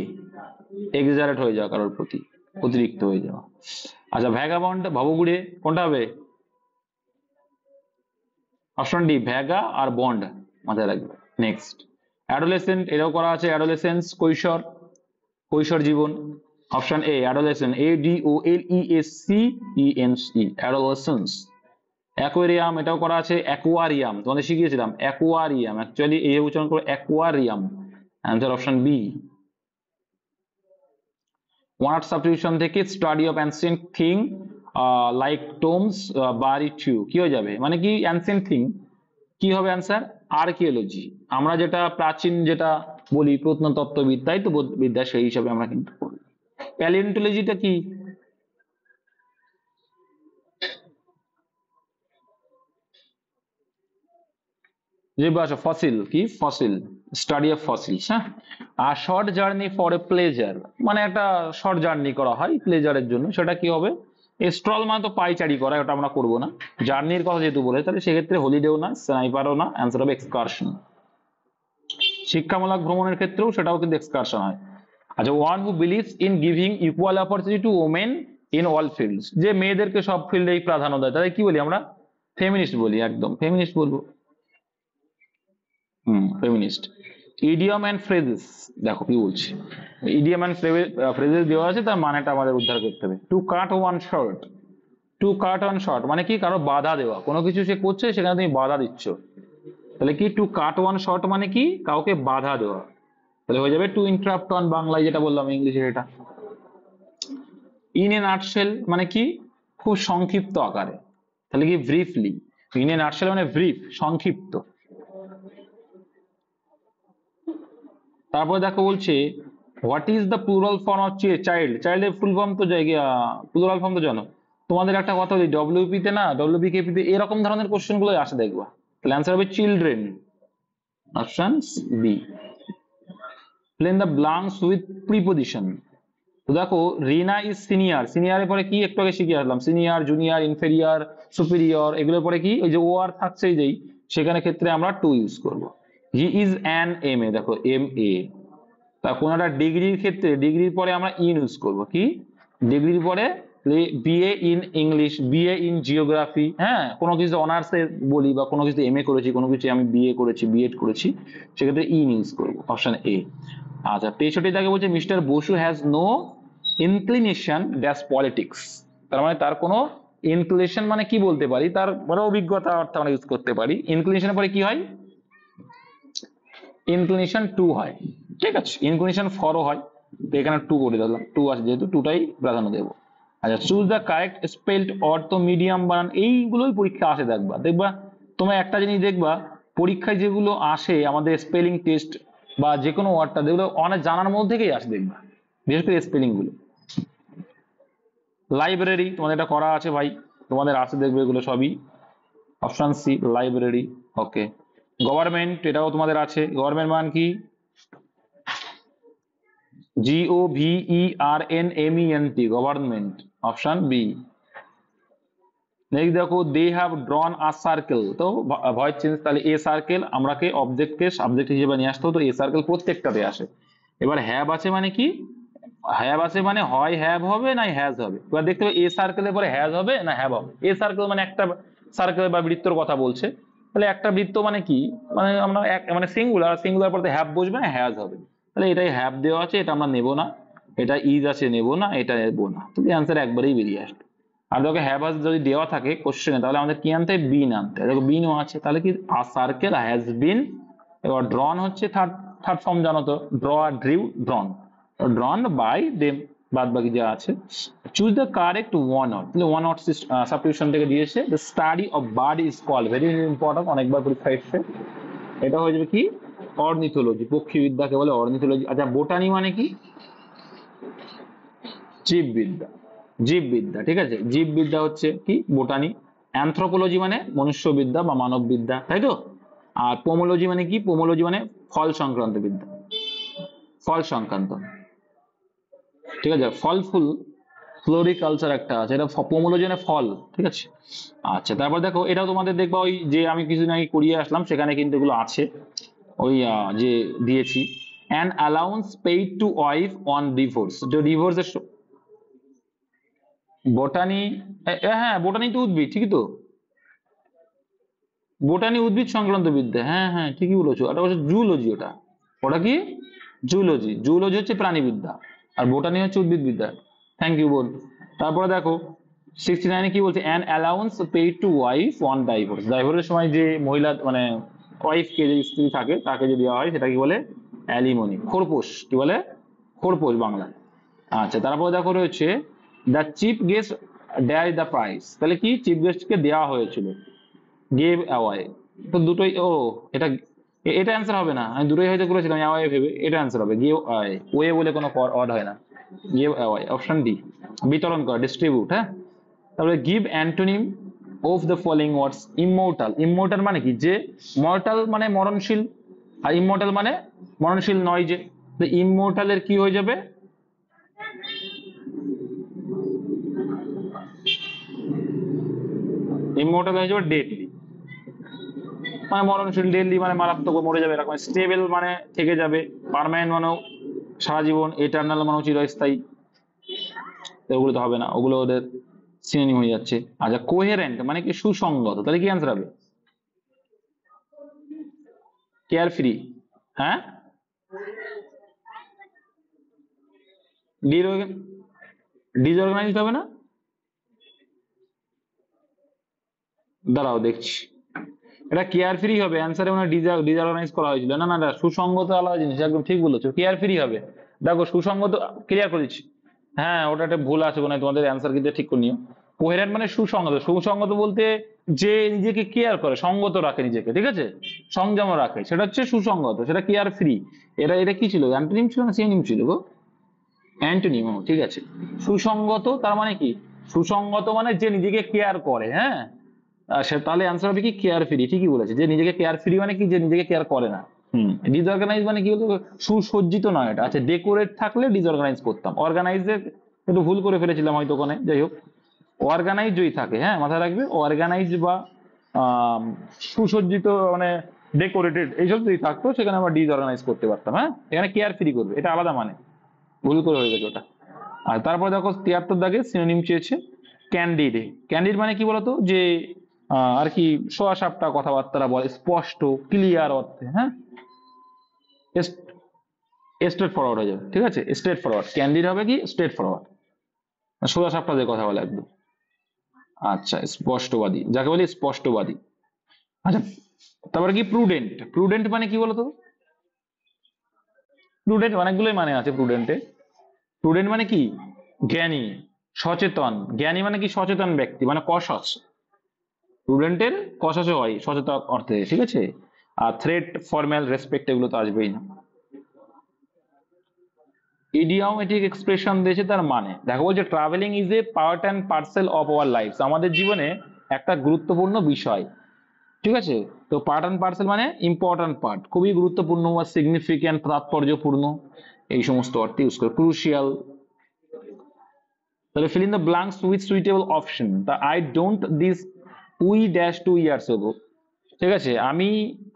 এক্সাজারেট হয়ে যাওয়া, কারোর প্রতি অতিরিক্ত হয়ে যাওয়া। আচ্ছা, ভ্যাগাবন্ড ভবঘুরে কোনটা হবে? অপশন ডি, ভ্যাগা আর বন্ড, মাথায় রাখবে। নেক্সট, অ্যাডোলেসেন্ট, এটাও করা আছে, অ্যাডোলেসেন্স কৈশোর, কৈশোর জীবন, option A adolescent, ADOLESCENC, adolescence. Aquarium, এটাও করা আছে, অ্যাকোয়ারিয়াম তোমাদের শিখিয়েছিলাম, অ্যাকোয়ারিয়াম অ্যাকচুয়ালি এই উচ্চারণ করে aquarium, answer option B. Word substitution থেকে study of ancient thing like tombs barrow too, কি হয়ে যাবে? মানে কি অ্যানসিয়েন্ট থিং, কি হবে অ্যান্সার? আর্কিওলজি, আমরা যেটা প্রাচীন যেটা বলি প্রত্নতত্ত্ববিদ, তাই তো বিদ্যা, সেই হিসাবে আমরা কিন্তু করি। প্যালিওন্টোলজিটা কি? জীবাশ্ম ফসিল কি ফসিল, স্টাডি অফ ফসিলস। হ্যাঁ, আর short journey for a pleasure মানে একটা শর্ট জার্নি করা হয় প্লেজারের জন্য, সেটা কি হবে? স্ট্রল মানে তো পাইচারি করা, ওটা আমরা করবো না। জার্নির কথা যেহেতু বলে তাহলে সেক্ষেত্রে হলিডেও না, স্নাইপারও না, অ্যান্সার হবে এক্সকারশন। শিক্ষামূলক ভ্রমণের ক্ষেত্রেও সেটাও কিন্তু এক্সকারশন হয়। আচ্ছা, one who believes in giving equal opportunity to women in all fields, যে মেয়েদেরকে সব ফিল্ডেই প্রাধান্য দেয়, তাহলে কি বলি আমরা? ফেমিনিস্ট বলি, একদম ফেমিনিস্ট বলবো। ফেমিনিস্ট। ইডিয়ম অ্যান্ড ফ্রেজেস, দেখো কি বলছি, ইডিয়ম অ্যান্ড ফ্রেজেস দেওয়া আছে, তার মানেটা আমাদের উদ্ধার করতে হবে। টু কাট ওয়ান শর্ট, টু কাট ওয়ান শর্ট মানে কি? কারো বাধা দেওয়া, কোনো কিছু সে করছে সেখানে তুমি বাধা দিচ্ছ, তাহলে কি টু কাট ওয়ান শর্ট মানে কি? কাউকে বাধা দেওয়া, তাহলে হয়ে যাবে টু ইন্টারাপ্ট অন, বাংলায় যেটা বললাম ইংলিশে এটা। ইন এ নাটশেল মানে কি? খুব সংক্ষিপ্ত আকারে, তাহলে কি ব্রিফলি। ইন এ নাটশেল মানে ব্রিফ, সংক্ষিপ্ত। তারপরে দেখো বলছে what is the plural form of child, চাইল্ডের ফুল ফর্ম তো জায়গা, প্লুরাল ফর্ম তো জানো। তোমাদের একটা কথা বলি, ডব্লিউপি তে না, ডব্লিউবিকেপি তে এরকম ধরনের কোশ্চেন গুলো আসে দেখবা, তাহলে অ্যান্সার হবে children, option B. Fill in the blanks with preposition. তো দেখো রিনা ইজ সিনিয়র, সিনিয়রের পরে কি একটু আগে শিখে আসলাম, সিনিয়র, জুনিয়র, ইনফেরিয়র, সুপিরিয়র, এগুলোর পরে কি ওই যে ও আর থাকছে যেই, সেখানে ক্ষেত্রে আমরা টু ইউজ করব। He is an M A, দেখো এম এ। তা কোনো একটা ডিগ্রির ক্ষেত্রে ডিগ্রির পরে আমরা ইন ইউজ করবো, কি ডিগ্রির পরে BA in English, BA in geography. হ্যাঁ, কোনো কিছু অনার্সে বলি বা কোনো কিছু এমএ করেছি, কোনো কিছু আমি বিএ করেছি, বিএড করেছি, সেক্ষেত্রে ইন ইউজ করবো, অপশন এ। আচ্ছা, 63 দাগে বলছে mister Basu has no inclination dash politics, তার মানে তার কোনো ইনক্লিনেশন মানে কি বলতে পারি, তার বড় অভিজ্ঞতা অর্থে আমরা ইউজ করতে পারি। ইনক্লিনেশনের পরে কি হয়? ইনক্লিনেশন টু হয়, ঠিক আছে, ইনক্লিনেশন ফরও হয়, তো এখানে টু করে দিলাম, টু আছে যেহেতু টুটাই প্রাধান্য দেবো। আচ্ছা, চুজ দ্য কারেক্ট স্পেলড অর্থ মিডিয়াম বানান, এইগুলোই পরীক্ষা আসে, দেখবা দেখবা তোমরা একটা জিনিস দেখবা, পরীক্ষায় যেগুলো আসে আমাদের স্পেলিং টেস্ট বা যে কোনো ওয়ার্ডটা, যেগুলো অনেক জানার মধ্যে থেকেই আসে দেখবা, বিশেষ করে স্পেলিং গুলো। লাইব্রেরি তোমাদের এটা করা আছে ভাই, তোমাদের আছে দেখবে এগুলো সবই, option C library. Okay, government এটাও তোমাদের আছে, গভর্নমেন্ট মান কি? GOVERNMENT, government, option B. Next দেখো they have drawn a circle, তো ভয়েস চেঞ্জ, তাহলে এ সার্কেল আমরাকে অবজেক্টকে সাবজেক্ট হিসেবে নিয়ে আসতে হতো, এ সার্কেল প্রত্যেকটাতে আসে। এবার হ্যাভ আছে মানে কি? হ্যাভ আছে মানে হয় হ্যাভ হবে না হ্যাজ হবে। এবার দেখতে হবে এ সার্কেলের পরে হ্যাজ হবে না হ্যাভ হবে। এ সার্কেল মানে একটা সার্কেল বা বৃত্তর কথা বলছে, তাহলে একটা বৃত্ত মানে কি, মানে আমরা মানে সিঙ্গুলার, সিঙ্গুলার পরে হ্যাভ বসবে না হ্যাজ হবে, তাহলে এটাই হ্যাভ দেওয়া আছে, এটা আমরা নেব না। এটা ইজ আছে নেব না, এটা নেব না, তাহলে অ্যান্সার একবারেই বেরিয়ে আসবে। আর দেখো হ্যাভ হাজ যদি দেওয়া থাকে কোশ্চেনে, তাহলে আমাদের কি আনতে হয়? বিন আনতে হয়। দেখো বিনও আছে, তাহলে কি আ সার্কেল হ্যাজ বিন। এবার ড্রন হচ্ছে থার্ড থার্ড ফর্ম, জানো তো, draw, drew, drawn, drawn by them, বাদ বাকি যা আছে। Choose the correct one word, তাহলে ওয়ান ওয়ার্ড সাবস্টিটিউশন থেকে দিয়েছে, the study of bird is called, very important, অনেকবার পরীক্ষা এসছে। এটা হয়ে যাবে কি? অর্নিথোলজি, পক্ষীবিদ্যাকে বলে অর্নিথোলজি। আচ্ছা, বোটানি মানে কি? জীববিদ্যা, জীববিদ্যা, ঠিক আছে, জীববিদ্যা হচ্ছে কি? বোটানি। অ্যানথ্রোপোলজি মানে মনুষ্যবিদ্যা বা মানববিদ্যা, তাই তো। আর পোমোলজি মানে কি? পোমোলজি মানে ফল সংক্রান্ত বিদ্যা, ফল সংক্রান্ত, ঠিক আছে। ফল ফুল, ফ্লোরিকালচার একটা আছে, এটা পোমোলজি মানে ফল, ঠিক আছে। আচ্ছা, তারপর দেখো এটাও তোমাদের দেখবা ওই যে আমি কিছুদিন আগে করিয়ে আসলাম, সেখানে কিন্তু এগুলো আছে, ওই যে দিয়েছি, an allowance paid to wife on divorce, যে ডিভোর্সের বোটানি। হ্যাঁ, বোটানি তো উদ্ভিদ, ঠিকই তো, বোটানি উদ্ভিদ সংক্রান্ত বিদ্যা, হ্যাঁ হ্যাঁ ঠিকই বলেছো। ওটা হচ্ছে জুলজি, ওটা ওটা কি? জুলজি, জুলজি হচ্ছে প্রাণীবিদ্যা, আর বোটানি হচ্ছে উদ্ভিদ বিদ্যা। থ্যাংক ইউ বল। তারপরে দেখো 69 কি বলছে? An allowance paid to wife on divorce, ডাইভোর্সের সময় যে মহিলা মানে ওয়াইফকে, যে স্ত্রী থাকে তাকে যে দেওয়া হয় সেটা কি বলে? অ্যালিমনি, খোরপোশ, কি বলে? খোরপোশ বাংলায়। আচ্ছা, তারপরে দেখো রয়েছে the chief guest dare the prize, তাহলে কি চিফ গেস্টকে দেওয়া হয়েছিল, গেভ অ্যাওয়ে, তো দুটোই, ও এটা এটা অ্যান্সার হবে না, আমি দুটোই হয়তো করেছিলাম অ্যাওয়ে ভেবে, এটা অ্যান্সার হবে গেভ অ্যাওয়ে, ওয়ে বলে কোনো ওয়ার্ড হয় না, গেভ অ্যাওয়ে, অপশন ডি, বিতরণ করা, ডিস্ট্রিবিউট। হ্যাঁ, তারপরে give antonym, of the following words immortal, immortal মানে কি, যে মর্টাল মানে মরণশীল, আর ইমমর্টাল মানে মরণশীল নয়, যে ইমমর্টালের কি হয়ে যাবে, ইমমর্টাল হয়ে যাবে ডেডলি, মানে মরণশীল, ডেডলি মানে মারাত্মক মরে যাবে এরকম, স্টেবল মানে থেকে যাবে, পার্মানেন্ট মানেও সারা জীবন, এটারনাল মানেও চিরস্থায়ী, ওগুলো তো হবে না, ওগুলো ওদের সিনোনিম হয়ে যাচ্ছে। আচ্ছা কোহেরেন্ট মানে কি সুসংগত, তাহলে কি অ্যান্সার হবে, কেয়ার ফ্রি, হ্যাঁ ডিসঅর্গানাইজড হবে না, দাঁড়াও দেখছি, এটা কেয়ার ফ্রি হবে, অ্যান্সারে মানে ডিসঅর্গানাইজ করা হয়েছিল, না না না, সুসংগত আলাদা জিনিস, একদম ঠিক বলেছো, কেয়ার ফ্রি হবে। দেখো সুসংগত ক্লিয়ার করে দিচ্ছি, হ্যাঁ ওটা একটা ভুল আছে মানে তোমাদের অ্যান্সার কিন্তু ঠিক করে নিও। কোহেরেন্ট মানে সুসংগত, সুসংগত বলতে যে নিজেকে কেয়ার করে, সঙ্গত রাখে নিজেকে, ঠিক আছে, সংযম রাখে, সেটা হচ্ছে সুসংগত, সেটা কেয়ার ফ্রি। এটা এটা কি ছিল, অ্যান্টোনিম ছিল না সিনোনিম ছিল গো, অ্যান্টোনিম, ঠিক আছে। সুসংগত তার মানে কি, সুসংগত মানে যে নিজেকে কেয়ার করে, হ্যাঁ সে তাহলে অ্যান্সার হবে কি কেয়ার ফ্রি, ঠিকই বলেছে, যে নিজেকে কেয়ার ফ্রি মানে কি, যে নিজেকে কেয়ার করে না। ডিসঅর্গানাইজ মানে কি বলতো, সুসজ্জিত নয়, এটা আচ্ছা ডেকোরেট থাকলে ডিসঅর্গানাইজ করতাম, অর্গানাইজে একটু ভুল করে ফেলেছিলাম হয়তো ওখানে, যাই হোক অর্গানাইজ যদি থাকে, হ্যাঁ মাথায় রাখবে, অর্গানাইজ বা সুসজ্জিত মানে ডেকোরেটেড এইসব যদি থাকতো সেখানে আমরা ডিসঅর্গানাইজ করতে পারতাম, হ্যাঁ এখানে কেয়ার ফ্রি করবে, এটা আলাদা মানে, ভুল করে হয়ে গেছে ওটা। আর তারপর দেখো 73 দাগে সিনোনিম চেয়েছে ক্যান্ডিড, ক্যান্ডিড মানে কি বলতো, যে আর কি সোয়া সাপটা কথাবার্তা বলে, স্পষ্ট ক্লিয়ার অর্থে, হ্যাঁ স্ট্রেট ফরওয়ার্ড হয়ে যাবে, ঠিক আছে, স্ট্রেট ফরওয়ার্ড, ক্যান্ডিড হবে কি স্ট্রেট ফরওয়ার্ড, সোজা সাপটা দিয়ে কথা বলে একদম। আচ্ছা স্পষ্টবাদী, যাকে বলি স্পষ্টবাদী। আচ্ছা তারপরে কি প্রুডেন্ট, প্রুডেন্ট মানে কি বলতো, প্রুডেন্ট অনেকগুলোই মানে আছে প্রুডেন্টে, প্রুডেন্ট মানে কি জ্ঞানী, সচেতন, জ্ঞানী মানে কি সচেতন ব্যক্তি মানে কশস, প্রুডেন্টের কশস হয় সচেতন অর্থে, ঠিক আছে। আর থ্রেট, ফর্মাল, রেসপেক্ট এগুলো তো আসবেই না। ইডিওমেটিক এক্সপ্রেশন দিয়েছে তার মানে, দেখো বলছে travelling is a part and parcel of our life, আমাদের জীবনে একটা গুরুত্বপূর্ণ বিষয়, ঠিক আছে। তো পার্ট অ্যান্ড পার্সেল মানে ইম্পর্টেন্ট পার্ট, খুবই গুরুত্বপূর্ণ বা সিগনিফিক্যান্ট, তাৎপর্যপূর্ণ, এই সমস্ত অর্থে ইউজ করে, ক্রুশিয়াল। তাহলে fill in the blanks with suitable option, তা I don't this we dash 2 years ago, ঠিক আছে, আমি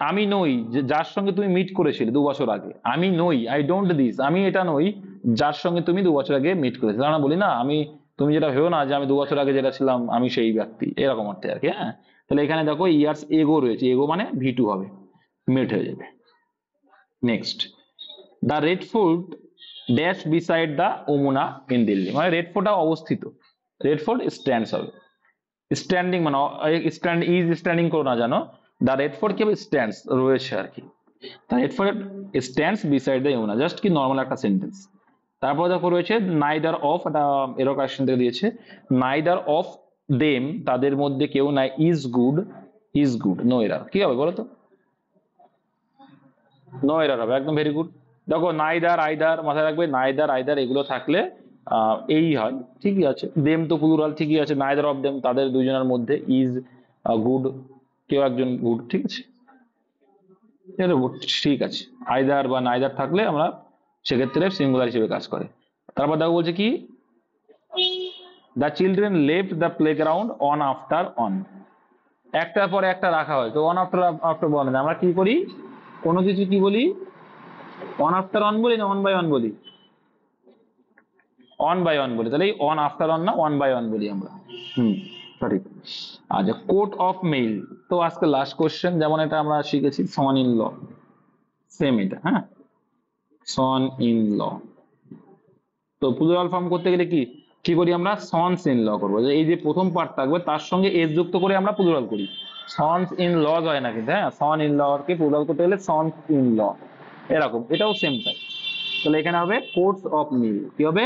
আমি নই যার সঙ্গে তুমি মিট করেছিলে 2 বছর আগে, আমি নই, আই ডোন্ট দিস, আমি এটা নই যার সঙ্গে তুমি 2 বছর আগে মিট করেছিলে, আমরা বলি না আমি, তুমি যেটা ভেবো না যে আমি 2 বছর আগে যেটা ছিলাম আমি সেই ব্যক্তি, এরকম অর্থে আর কি, হ্যাঁ। তাহলে এখানে দেখো ইয়ার্স এগো রয়েছে, এগো মানে V2 হবে, মিট হয়ে যাবে। Next, the Red Fort dash beside the Yamuna in Delhi, মানে রেড ফোর্টটা অবস্থিত, রেড ফোর্ট স্ট্যান্ডস হবে, স্ট্যান্ডিং মানে স্ট্যান্ড ইজ স্ট্যান্ডিং করো না জানো, দ্য রেড ফোর্ট কি হবে স্ট্যান্ডস রয়েছে আর কি, the Red Fort stands beside the Yamuna, just কি নর্মাল একটা সেন্টেন্স। তারপর দেখো রয়েছে নাইদার অফ, এটা এরর কারেকশন থেকে দিয়েছে, নাইদার অফ দেম তাদের মধ্যে কেউ নাই, is good, is good, no error, কি হবে বলো তো, নো এরার হবে, একদম ভেরি গুড। দেখো নাইদার আইদার মাথায় রাখবে, নাইদার আইদার এগুলো থাকলে এই হয়, ঠিকই আছে, দেম তো প্লুরাল, ঠিকই আছে, নাইদার অফ দেম তাদের দুজনের মধ্যে, ইজ গুড কেউ একজন গুড, ঠিক আছে, ঠিক আছে, আইদার বা নাইদার থাকলে আমরা সেক্ষেত্রে সিঙ্গুলার হিসেবে কাজ করে। তারপর দেখো বলছে কি, the children left the play ground on after on, একটার পর একটা রাখা হয়, তো অন আফটার আফটার বলে না, আমরা কি করি কোনো কিছু কি বলি, অন আফটার অন বলি না অন বাই অন বলি, অন বাই অন বলি, তাহলে অন আফটার অন না অন বাই অন বলি আমরা, সঠিক। আচ্ছা কোর্ট অফ মেইল, তো আজকে লাস্ট কোশ্চেন, যেমন এটা আমরা শিখেছি সন ইন ল, সেম এটা, হ্যাঁ সন ইন ল, তো প্লুরাল ফর্ম করতে গেলে কি কি করি আমরা, সনস ইন ল করবো, এই যে প্রথম পার্ট থাকবে তার সঙ্গে এস যুক্ত করে আমরা প্লুরাল করি, সনস ইন ল হয় না কিন্তু, হ্যাঁ son in law K plural করতে গেলে সনস ইন ল, এরকম, এটাও সেম তাই। তাহলে এখানে হবে কোর্টস অফ মিল, কি হবে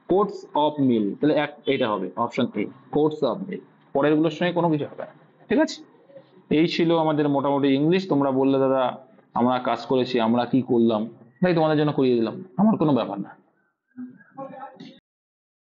কোর্টস অফ মিল, তাহলে এটা হবে অপশন এ, কোর্টস অফ মিল, পরের গুলোর সঙ্গে কোনো কিছু হবে না, ঠিক আছে। এই ছিল আমাদের মোটামুটি ইংলিশ, তোমরা বললে দাদা আমরা কাজ করেছি, আমরা কি করলাম, তাই তোমাদের জন্য করিয়ে দিলাম, আমার কোনো ব্যাপার না।